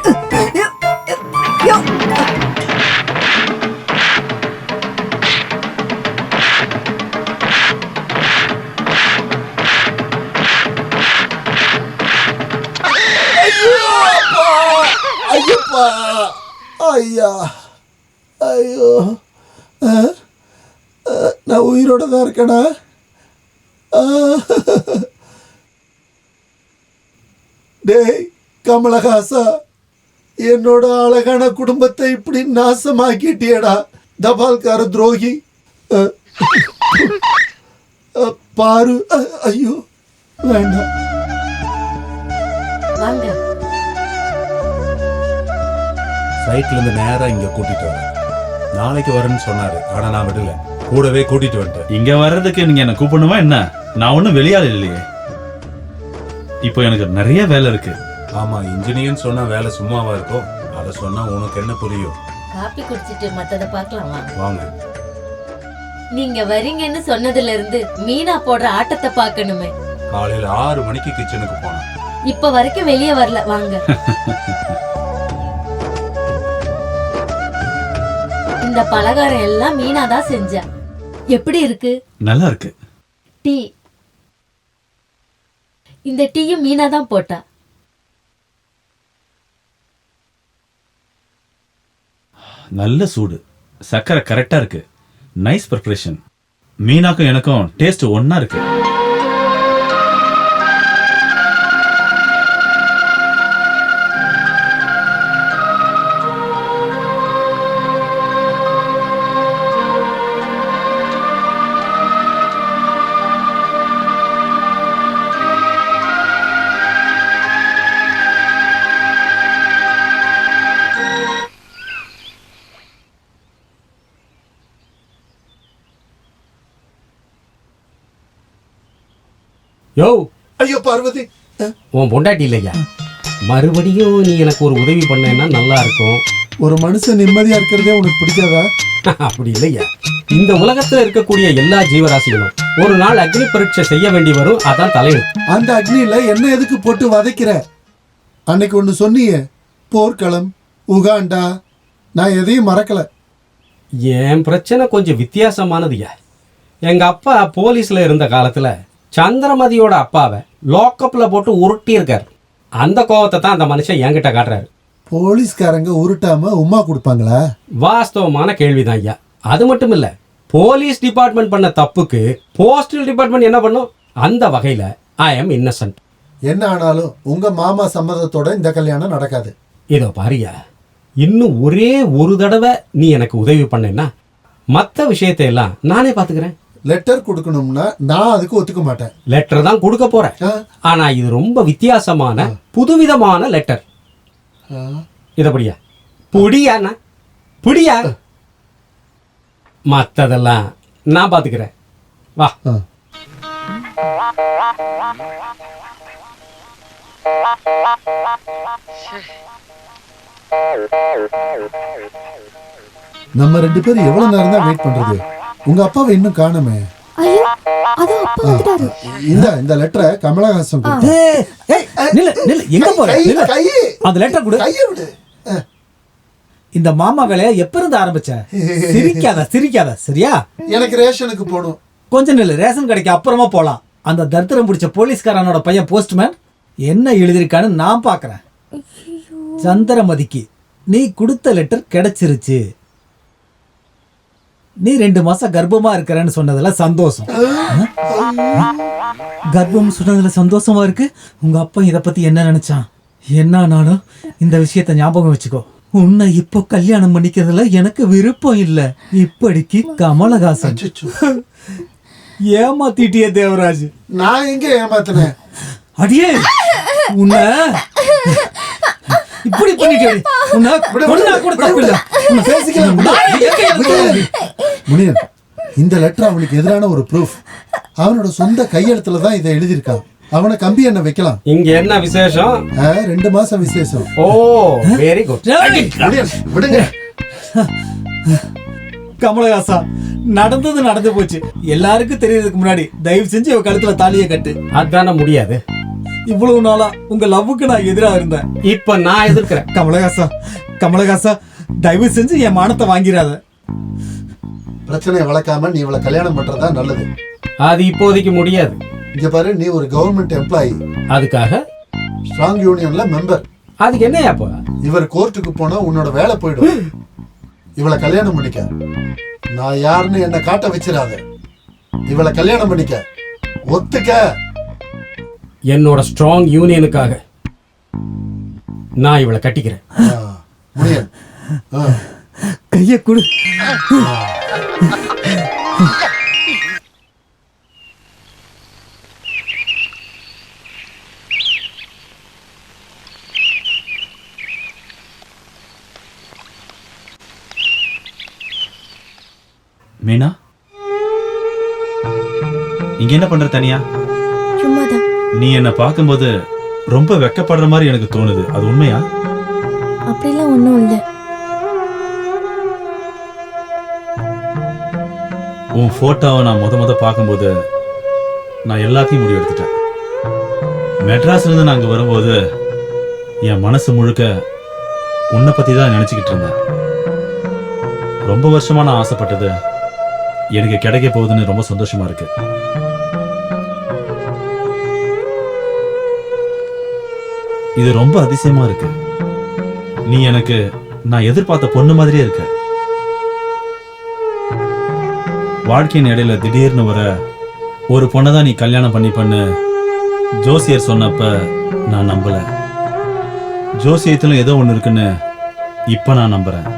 Speaker 3: ஐயப்பா, ஐயா, ஐயோ, நான் உயிரோட தான் இருக்கேனா? டேய் கமலஹாசா, என்னோட அழகான குடும்பத்தை இப்படி நாசமாக்கிட்டியடா தபால்கார துரோகி. பாரு, ஐயோ வேண்டாம்.
Speaker 1: சைட்ல இருந்து நேரா இங்க கூட்டிட்டு வரேன். நாளைக்கு வரேன்னு சொன்னாரு, ஆனா நான் விடல. கூடவே கூட்டிட்டு வந்துட்டேன்.
Speaker 11: இங்க வர்றதுக்கு நீங்க என்ன கூப்பிடணுமா என்ன? நான் ஒன்றும் வெளியாள் இல்லையே. இப்போ எனக்கு நிறைய வேலை இருக்கு.
Speaker 1: ஆமா, இன்ஜினியர்னு சொன்னா வேலை சும்மாவா இருக்கும்? அதை சொன்னா உனக்கு என்ன புரியும்?
Speaker 4: காப்பி குடிச்சிட்டு மத்தத பார்க்கலாமா?
Speaker 1: வாங்க.
Speaker 4: நீங்க வரீங்கன்னு சொன்னதுல இருந்து மீனா போடுற ஆட்டத்தை பார்க்கணுமே.
Speaker 1: காலையில 6 மணிக்கு கிச்சனுக்கு போனேன்.
Speaker 4: இப்ப வரைக்கும் வெளியே வரல. வாங்க. இந்த பலகாரம் எல்லாம் மீனா தான் செஞ்சா. எப்படி இருக்கு?
Speaker 11: நல்லா இருக்கு.
Speaker 4: டீ, இந்த டீயும் மீனா தான் போட்டா.
Speaker 11: நல்ல சூடு, சக்கரை கரெக்டா இருக்கு. Nice preparation. மீனாக்கும் எனக்கும் டேஸ்ட் ஒன்னா இருக்கு.
Speaker 2: யோ,
Speaker 3: ஐயோ பார்வதி,
Speaker 2: உன் பொண்டாட்டி இல்லையா? மறுபடியும் நீ எனக்கு ஒரு உதவி பண்ணேன்னா நல்லா இருக்கும்.
Speaker 3: ஒரு மனுஷன் நிம்மதியா இருக்கிறதே உனக்கு பிடிக்காதா?
Speaker 2: அப்படி இல்லையா? இந்த உலகத்துல இருக்கக்கூடிய எல்லா ஜீவராசிகளும் ஒரு நாள் அக்னி பரீட்சை செய்ய வேண்டி வரும். அதான் தலையெழுத்து.
Speaker 3: அந்த அக்னியில என்ன எதுக்கு போட்டு வதைக்கிற? அன்னைக்கு ஒண்ணு சொன்னியே, போர்க்களம், உகாண்டா. நான் எதையும் மறக்கல.
Speaker 2: என் பிரச்சனை கொஞ்சம் வித்தியாசமானதுயா. எங்க அப்பா போலீஸ்ல இருந்த காலத்துல சந்திரமதியோட அப்பாவை லாக்அப்ல போட்டு உருட்டி இருக்காரு. அந்த கோவத்தை தான் அந்த மனுஷன் என்கிட்ட காட்டுறாரு.
Speaker 3: போலீஸ்காரங்க உருட்டாம உமா கொடுப்பாங்களா?
Speaker 2: வாஸ்தவமான கேள்விதான் ஐயா. அது மட்டும் இல்ல, போலீஸ் டிபார்ட்மெண்ட் பண்ண தப்புக்கு போஸ்டல் டிபார்ட்மெண்ட் என்ன பண்ணும்? அந்த வகையில ஐ எம் இன்னசென்ட்.
Speaker 3: என்ன ஆனாலும் உங்க மாமா சம்மதத்தோட இந்த கல்யாணம் நடக்காது.
Speaker 2: இதோ பாரியா, இன்னும் ஒரே ஒரு தடவை நீ எனக்கு உதவி பண்ணேன்னா மற்ற விஷயத்தை எல்லாம் நானே பாத்துக்கிறேன்.
Speaker 3: லெட்டர் கொடுக்கணும்னா நான் அதுக்கு ஒத்துக்க மாட்டேன்.
Speaker 2: லெட்டர் தான் கொடுக்க போறேன். ஆனா இது ரொம்ப வித்தியாசமான புதுவிதமான லெட்டர். இதப்படியா புடியா? புடியா? மத்ததெல்லாம் நான் பாத்துக்கிறேன். வா.
Speaker 3: நம்ம 2 பேரும் எவ்வளவு நேரம் தான் வெயிட் பண்றது? உங்க அப்பாவை இன்னும் காணுமே.
Speaker 9: ஐயோ, அது அப்பா வந்துட்டாரு.
Speaker 3: இந்த லெட்டரை கமலஹாசன்
Speaker 10: எங்க போற? அந்த லெட்டர் கொடு.
Speaker 3: கையை விடு.
Speaker 10: இந்த மாமா வேலைய எப்ப இருந்து ஆரம்பிச்ச? சிரிக்காத சரியா?
Speaker 3: எனக்கு ரேஷனுக்கு போகணும்.
Speaker 10: கொஞ்சம் நில்லு, ரேஷன் கடைக்கு அப்புறமா போலாம். அந்த தர்த்தரம் பிடிச்ச போலீஸ்காரனோட பையன் போஸ்ட்மேன் என்ன எழுதிருக்கான்னு நான் பாக்குறேன். சந்திரமதிக்கு நீ கொடுத்த லெட்டர் கிடைச்சிருச்சு. நீ 2 மாசம் கர்ப்பமா இருக்கிறேன்னு சொன்னதுல சந்தோஷம். கர்ப்பம் சொன்னதுல சந்தோஷமா இருக்கு. உங்க அப்பா இத பத்தி என்ன நினைச்சான்? என்னானாலும் இந்த விஷயத்த ஞாபகம் வச்சுக்கோ. உன்னை இப்போ கல்யாணம் பண்ணிக்கிறதுல எனக்கு விருப்பம் இல்ல. இப்படிக்கு கமலஹாசன். ஏமாத்திட்டியே தேவராஜ்.
Speaker 3: நான் எங்க ஏமாத்தினேன்?
Speaker 10: அடியே உன்னை இப்படி பண்ணிட்டே. உன்னை கொன்னா கூட தப்பு இல்ல. உன்னை பேசிக்கலாம்.
Speaker 3: முனியன், இந்த லெட்டர் அவனுக்கு எதிரான ஒரு ப்ரூஃப். அவனோட சொந்த கையெழுத்துல தான் இதை எழுதியிருக்கான். அவனை கம்பி என்ன வைக்கலாம்.
Speaker 2: இங்க என்ன விசேஷம்?
Speaker 3: 2 மாசம் விசேஷம்.
Speaker 2: ஓ வெரி குட்.
Speaker 3: விடுங்க.
Speaker 10: கமலஹாசா, நடந்தது நடந்து போச்சு. எல்லாருக்கும் தெரியறதுக்கு முன்னாடி தயவு செஞ்சு இவ கழுத்துல தாலியை கட்டு.
Speaker 2: அதான முடியாது.
Speaker 10: இவ்வளவு நாளா உங்க லவ்வுக்கு நான் எதிரா இருந்தேன்.
Speaker 2: இப்ப நான் எதிர்க்கிறேன்.
Speaker 10: கமலஹாசா, கமலஹாசா, தயவு செஞ்சு என் மானத்தை வாங்கிடாத.
Speaker 3: பிரச்சனையை வளர்க்காம நீ இவளை கல்யாணம் பண்றதா நல்லது.
Speaker 2: அது இப்போதைக்கு முடியாது.
Speaker 3: இங்க பாரு, நீ ஒரு கவர்மெண்ட் எம்ப்ளாயி.
Speaker 2: அதுக்காக
Speaker 3: ஸ்ட்ராங் யூனியன்ல மெம்பர்.
Speaker 2: அதுக்கு என்னையாப்பா?
Speaker 3: இவர் கோர்ட்டுக்கு போனா உன்னோட வேலை போயிடும். இவளை கல்யாணம் பண்ணிக்க. நான் யாருன்னு என்ன காட்ட வச்சிடாத. இவளை கல்யாணம் பண்ணிக்க. ஒத்துக்க.
Speaker 2: என்னோட ஸ்ட்ராங் யூனியனுக்காக நான் இவளை கட்டிக்கிறேன்.
Speaker 3: முனியன்,
Speaker 10: கைய கொடு.
Speaker 11: மீனா, இங்க என்ன பண்ற தனியா?
Speaker 9: சும்மாதான்.
Speaker 11: நீ என்ன பார்க்கும்போது ரொம்ப வெக்கப்படுற மாதிரி எனக்கு தோணுது. அது உண்மையா?
Speaker 9: அப்படிலாம் ஒன்றும் இல்லை.
Speaker 11: உன் போட்டோவை நான் முத பார்க்கும்போது நான் எல்லாத்தையும் முடிவு எடுத்துட்டேன். மெட்ராஸ்ல இருந்து நான் அங்க வரும்போது என் மனசு முழுக்க உன்னை பத்தி தான் நினைச்சுக்கிட்டு இருந்தேன். ரொம்ப வருஷமா நான் ஆசைப்பட்டது எனக்கு கிடைக்க போகுதுன்னு ரொம்ப சந்தோஷமா இருக்கு. இது ரொம்ப அதிசயமா இருக்கு. நீ எனக்கு நான் எதிர்பார்த்த பொண்ணு மாதிரியே இருக்க. வாழ்க்கையின் இடையில திடீர்னு வர ஒரு பொண்ணை தான் நீ கல்யாணம் பண்ணு ஜோசியர் சொன்னப்ப நான் நம்பல. ஜோசியத்திலும் ஏதோ ஒண்ணு இருக்குன்னு இப்ப நான் நம்புறேன்.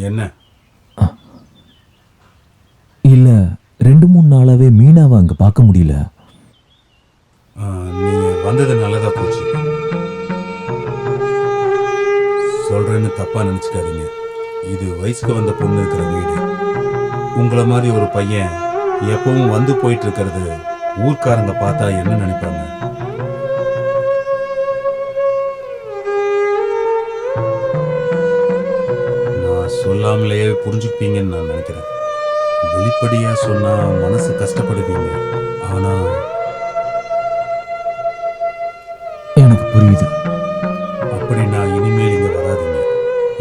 Speaker 1: என்ன?
Speaker 5: இல்ல 2-3 நாளாவே மீனாவை அங்க பார்க்க முடியல.
Speaker 1: நீங்க வந்தது நல்லதா போச்சு. சொல்றேன்னு தப்பா நினைச்சுக்காதீங்க. இது வயசுக்கு வந்த பொண்ணு இருக்கிற வீடு. உங்களை மாதிரி ஒரு பையன் எப்பவும் வந்து போயிட்டு இருக்கிறது ஊர்க்காரங்க பார்த்தா என்ன நினைப்பாங்க? சொல்லாமலேயே புரிஞ்சுப்பீங்கன்னு நான் நினைக்கிறேன். வெளிப்படையா சொன்னா மனசு கஷ்டப்படுவீங்க. ஆனா
Speaker 5: எனக்கு புரியுது.
Speaker 1: அப்படின்னா இனிமேல் இங்க வராதீங்க.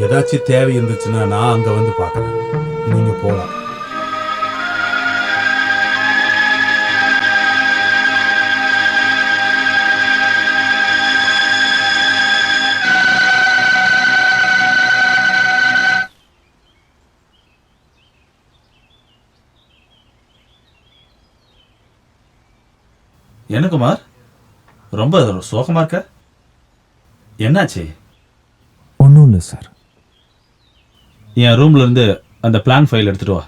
Speaker 1: ஏதாச்சும் தேவை இருந்துச்சுன்னா நான் அங்க வந்து பார்க்கறேன். நீங்க போலாம்.
Speaker 11: என்ன குமார், ரொம்ப சோகமா இருக்க? என்னாச்சு?
Speaker 5: ஒன்றும் இல்லை சார்.
Speaker 11: என் ரூம்ல இருந்து அந்த பிளான் ஃபைல் எடுத்துட்டு வா.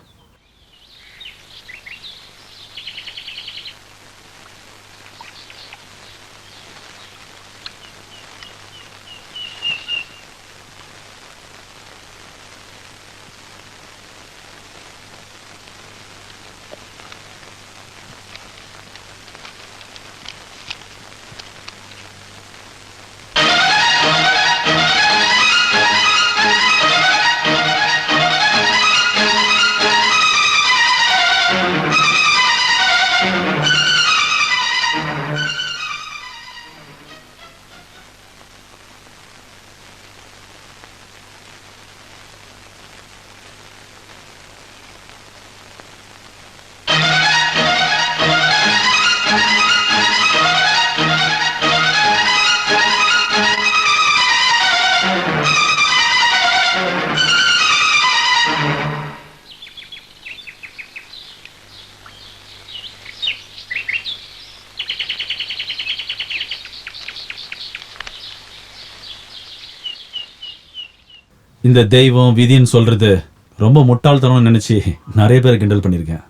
Speaker 11: இந்த தெய்வம் விதின்னு சொல்றது ரொம்ப முட்டாள்தனம்னு நினைச்சு நிறைய பேர் கிண்டல் பண்ணியிருக்கேன்.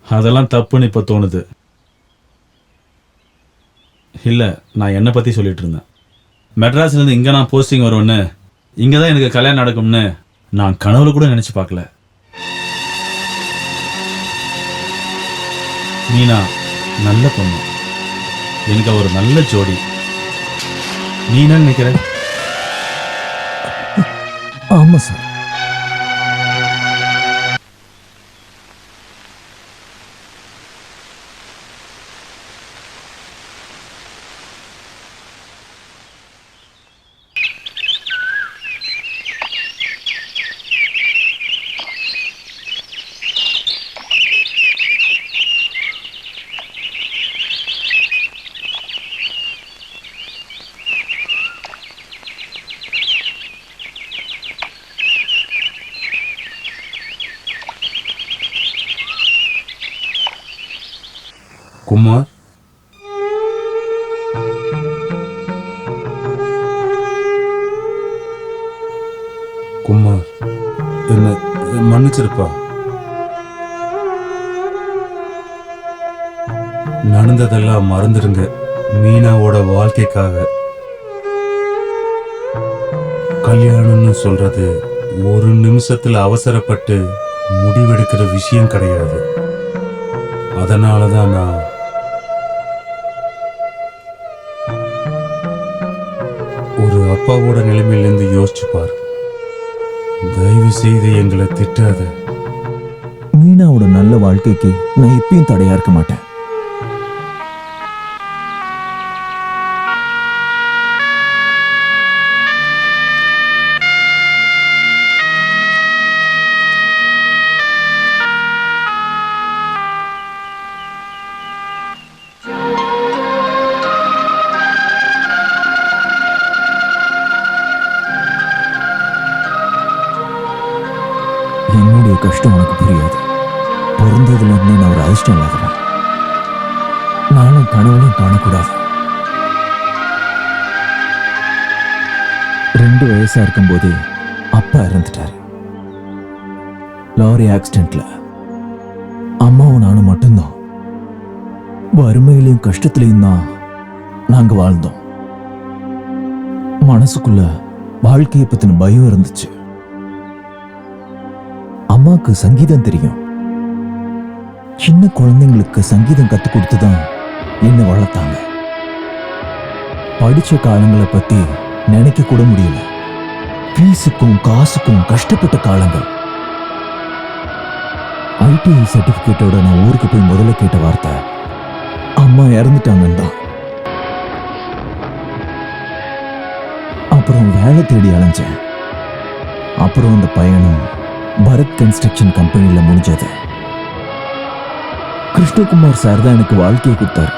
Speaker 11: அதெல்லாம் தப்புன்னு இப்போ தோணுது. இல்லை, நான் என்னை பற்றி சொல்லிட்டு இருந்தேன். மெட்ராஸ்லேருந்து இங்கே நான் போஸ்டிங் வருவேன்னு, இங்கே தான் எனக்கு கல்யாணம் நடக்கும்னு நான் கனவுல கூட நினச்சி பார்க்கல. மீனா நல்ல பொண்ணு, எனக்கு ஒரு நல்ல ஜோடி. நீ என்ன நினைக்கிற?
Speaker 5: ஆமா சார்.
Speaker 1: குமார், குமார், என்ன மன்னிச்சிருப்பா. நடந்ததெல்லாம் மறந்துடுங்க மீனாவோட வாழ்க்கைக்காக. கல்யாணம்னு சொல்றது ஒரு நிமிஷத்துல அவசரப்பட்டு முடிவெடுக்கிற விஷயம் கிடையாது. அதனாலதான் நான் ஒரு அப்பாவோட நிலைமையிலிருந்து யோசிச்சு பாரு. தயவு செய்து எங்களை திட்டாத.
Speaker 5: மீனாவோட நல்ல வாழ்க்கைக்கு நான் எப்பயும் தடையா இருக்க மாட்டேன். என்னுடைய கஷ்டம் உனக்கு புரியாது. பிறந்ததுல இருந்தே நான் ஒரு அதிர்ஷ்டம் இல்லாதவன். நானும் கனவுலும் காணக்கூடாது. 2 வயசா இருக்கும்போது அப்பா இறந்துட்டாரு. லாரி ஆக்சிடென்ட்ல. அம்மாவும் நானும் மட்டும்தான். வறுமையிலையும் கஷ்டத்திலையும் தான் நாங்க வாழ்ந்தோம். மனசுக்குள்ள வாழ்க்கையை பத்தின பயம் இருந்துச்சு. அம்மாக்கு சங்கீதம் தெரியும். சின்ன குழந்தைங்களுக்கு சங்கீதம் கத்து கொடுத்துதான் என்ன வளர்த்தாங்க. படிச்ச காலங்களை பத்தி நினைக்க கூட முடியல. ஃபீஸுக்கும் காசுக்கும் கஷ்டப்பட்ட காலங்கள். ஐடிஐ சர்டிபிகேட்டோட நான் ஊருக்கு போய் முதல்ல கேட்ட வார்த்தை அம்மா இறந்துட்டாங்கன்னு தான். அப்புறம் வேலை தேடி அலைஞ்சேன். அப்புறம் அந்த பயணம் பரத் கன்ஸ்ட்ரக்ஷன் கம்பெனியில் முடிஞ்சது. கிருஷ்ணகுமார் சார் தான் எனக்கு வாழ்க்கையை கொடுத்தார்.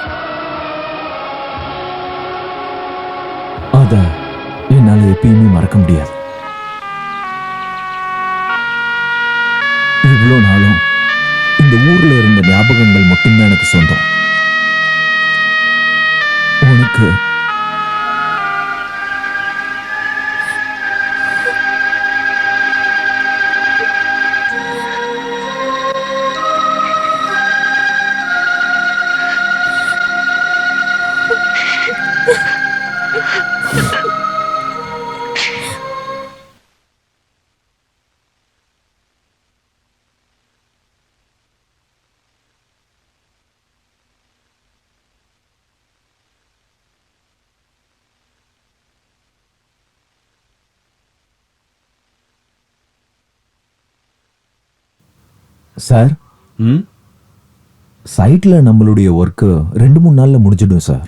Speaker 5: அத என்னால எப்பயுமே மறக்க முடியாது. இவ்வளோ நாளும் இந்த ஊர்ல இருந்த ஞாபகங்கள் மட்டும்தான் எனக்கு சொந்தம். உனக்கு சார், சைட்ல நம்மளுடைய ஒர்க்கு 2-3 நாள்ல முடிஞ்சிடும் சார்.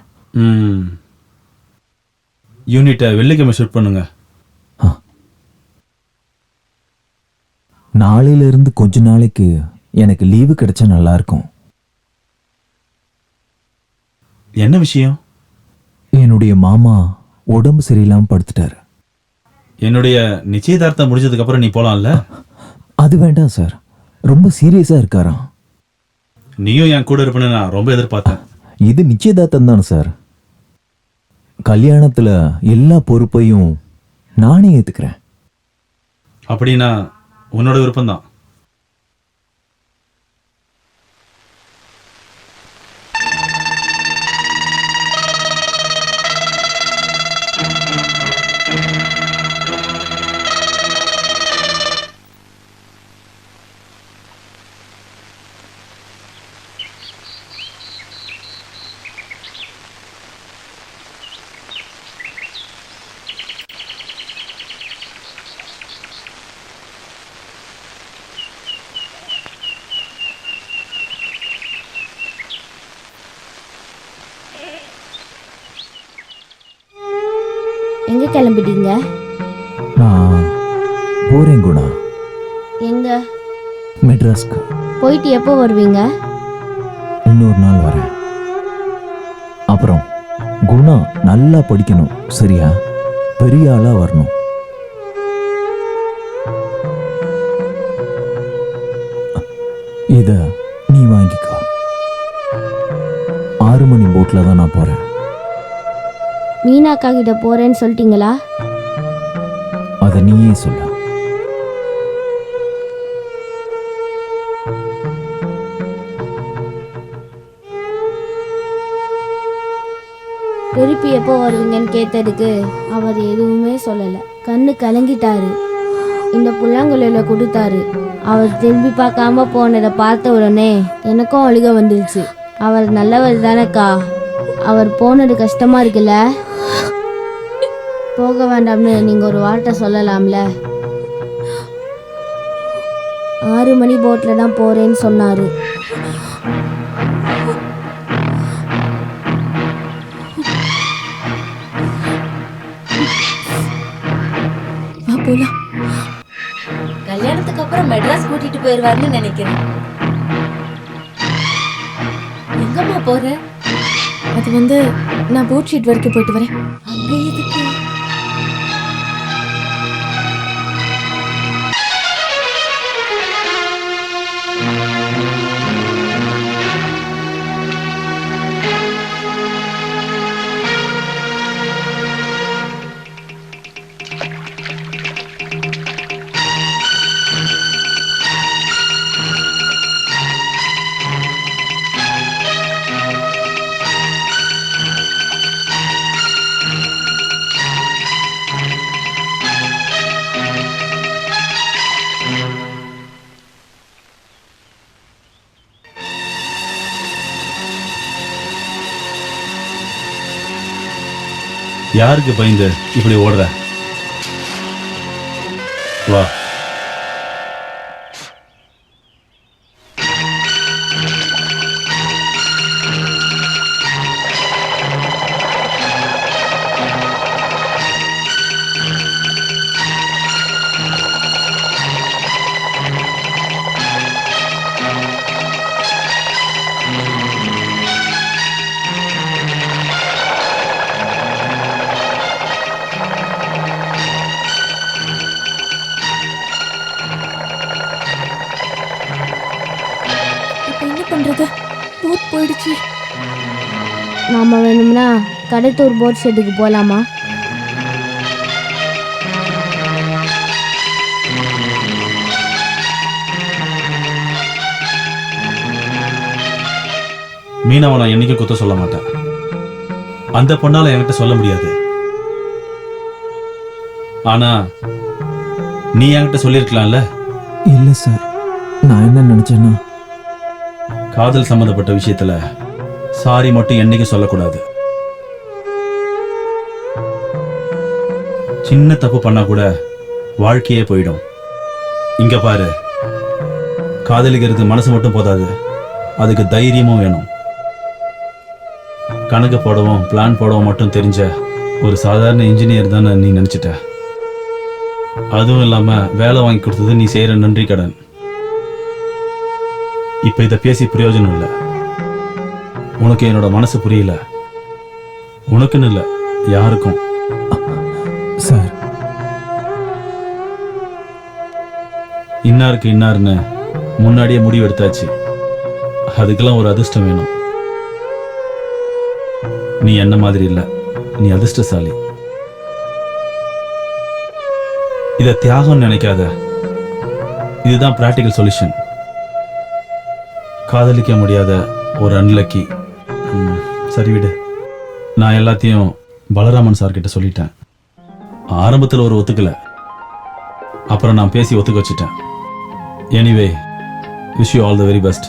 Speaker 11: யூனிட்டை வெள்ளிக்கிழமை ஷூட் பண்ணுங்க.
Speaker 5: நாளையில இருந்து கொஞ்ச நாளைக்கு எனக்கு லீவு கிடைச்சா நல்லா இருக்கும்.
Speaker 11: என்ன விஷயம்?
Speaker 5: என்னுடைய மாமா உடம்பு சரியில்லாம படுத்துட்டாரு.
Speaker 11: என்னுடைய நிச்சயதார்த்தம் முடிஞ்சதுக்கு அப்புறம் நீ போலாம்ல?
Speaker 5: அது வேண்டாம் சார், ரொம்ப சீரியஸா இருக்காராம்.
Speaker 11: நீயும் என் கூட இருப்பேன்னு நான் ரொம்ப எதிர்பார்த்தேன்.
Speaker 5: இது நிச்சயதார்த்தம் தான் சார். கல்யாணத்துல எல்லா பொறுப்பையும் நானே ஏத்துக்கிறேன்.
Speaker 11: அப்படின்னா உன்னோட விருப்பம்தான்.
Speaker 6: எங்க கிளம்பிட்டீங்க?
Speaker 5: நான் போறேன் குணா,
Speaker 6: எங்க?
Speaker 5: மெட்ராஸ்க்கு.
Speaker 6: போயிட்டு எப்போ வருவீங்க?
Speaker 5: இன்னொரு நாள் வரேன். அப்புறம் குணா நல்லா படிக்கணும், சரியா? பெரிய ஆளா வரணும். இத நீ வாங்கிக்கோ. 6 மணி போட்ல தான் நான் போறேன்.
Speaker 6: மீனாக்கா கிட்ட போறேன்னு சொல்லிட்டீங்களா?
Speaker 5: அத நீயே சொல்ல.
Speaker 6: திருப்பி எப்போ வருவீங்கன்னு கேட்டதுக்கு அவர் எதுவுமே சொல்லல. கண்ணு கலங்கிட்டாரு. இந்த புல்லாங்குழல கொடுத்தாரு. அவர் திரும்பி பார்க்காம போனதை பார்த்த உடனே எனக்கும் அழுக வந்துருச்சு. அவர் நல்லவர் தானேக்கா. அவர் போனது கஷ்டமா இருக்குல்ல? போக வேண்டாம்னு நீங்க ஒரு வார்த்தை சொல்லலாம்ல. 6 மணி போட்ல தான் போறேன்னு சொன்னாரு.
Speaker 4: கல்யாணத்துக்கு அப்புறம் மெட்ராஸ் கூட்டிட்டு போயிருவாருன்னு நினைக்கிறேன். எங்கம்மா போற?
Speaker 9: அது நான் போட் ஷீட் வரைக்கும் போயிட்டு வரேன்.
Speaker 4: அங்க எதுக்கு?
Speaker 11: யாருக்கு பயந்து இப்படி ஓடுற? வா.
Speaker 9: போட் போயிடுச்சு.
Speaker 6: நாம வேணும்னா கடத்தூர் போட் ஷெட்டுக்கு போலாமா?
Speaker 11: மீனாவை நான் என்னைக்கும் குத்த சொல்ல மாட்டேன். அந்த பொண்ணால என்கிட்ட சொல்ல முடியாது. ஆனா நீ என்கிட்ட சொல்லியிருக்கலாம்ல.
Speaker 5: இல்ல சார், நான் என்ன நினைச்சேன்னா,
Speaker 11: காதல் சம்பந்தப்பட்ட விஷயத்துல சாரி மட்டும் என்னைக்கும் சொல்லக்கூடாது. சின்ன தப்பு பண்ணா கூட வாழ்க்கையே போயிடும். இங்க பாரு, காதலிக்கிறது மனசு மட்டும் போதாது, அதுக்கு தைரியமும் வேணும். கணக்கு போடவும் பிளான் போடவும் மட்டும் தெரிஞ்ச ஒரு சாதாரண இன்ஜினியர் தானே நீ நினைச்சிட்ட. அதுவும் இல்லாம வேலை வாங்கி கொடுத்தது நீ செய்யற நன்றி கடன். இப்ப இத பேசி பிரயோஜனம் இல்லை. உனக்கு என்னோட மனசு புரியல. உனக்குன்னு இல்லை, யாருக்கும்.
Speaker 5: சார்,
Speaker 11: இன்னாருக்கு இன்னாருன்னு முன்னாடியே முடிவு எடுத்தாச்சு. அதுக்கெல்லாம் ஒரு அதிர்ஷ்டம் வேணும். நீ என்ன மாதிரி இல்லை, நீ அதிர்ஷ்டசாலி. இதை தியாகம்னு நினைக்காத. இதுதான் பிராக்டிக்கல் சொல்யூஷன். காதலிக்க முடியாத ஒரு அன்லக்கி. சரி விடு. நான் எல்லாத்தையும் பலராமன் சார் கிட்ட சொல்லிட்டேன். ஆரம்பத்தில் ஒரு ஒத்துக்கல, அப்புறம் நான் பேசி ஒத்துக்க வச்சுட்டேன். Anyway, wish you all the very best.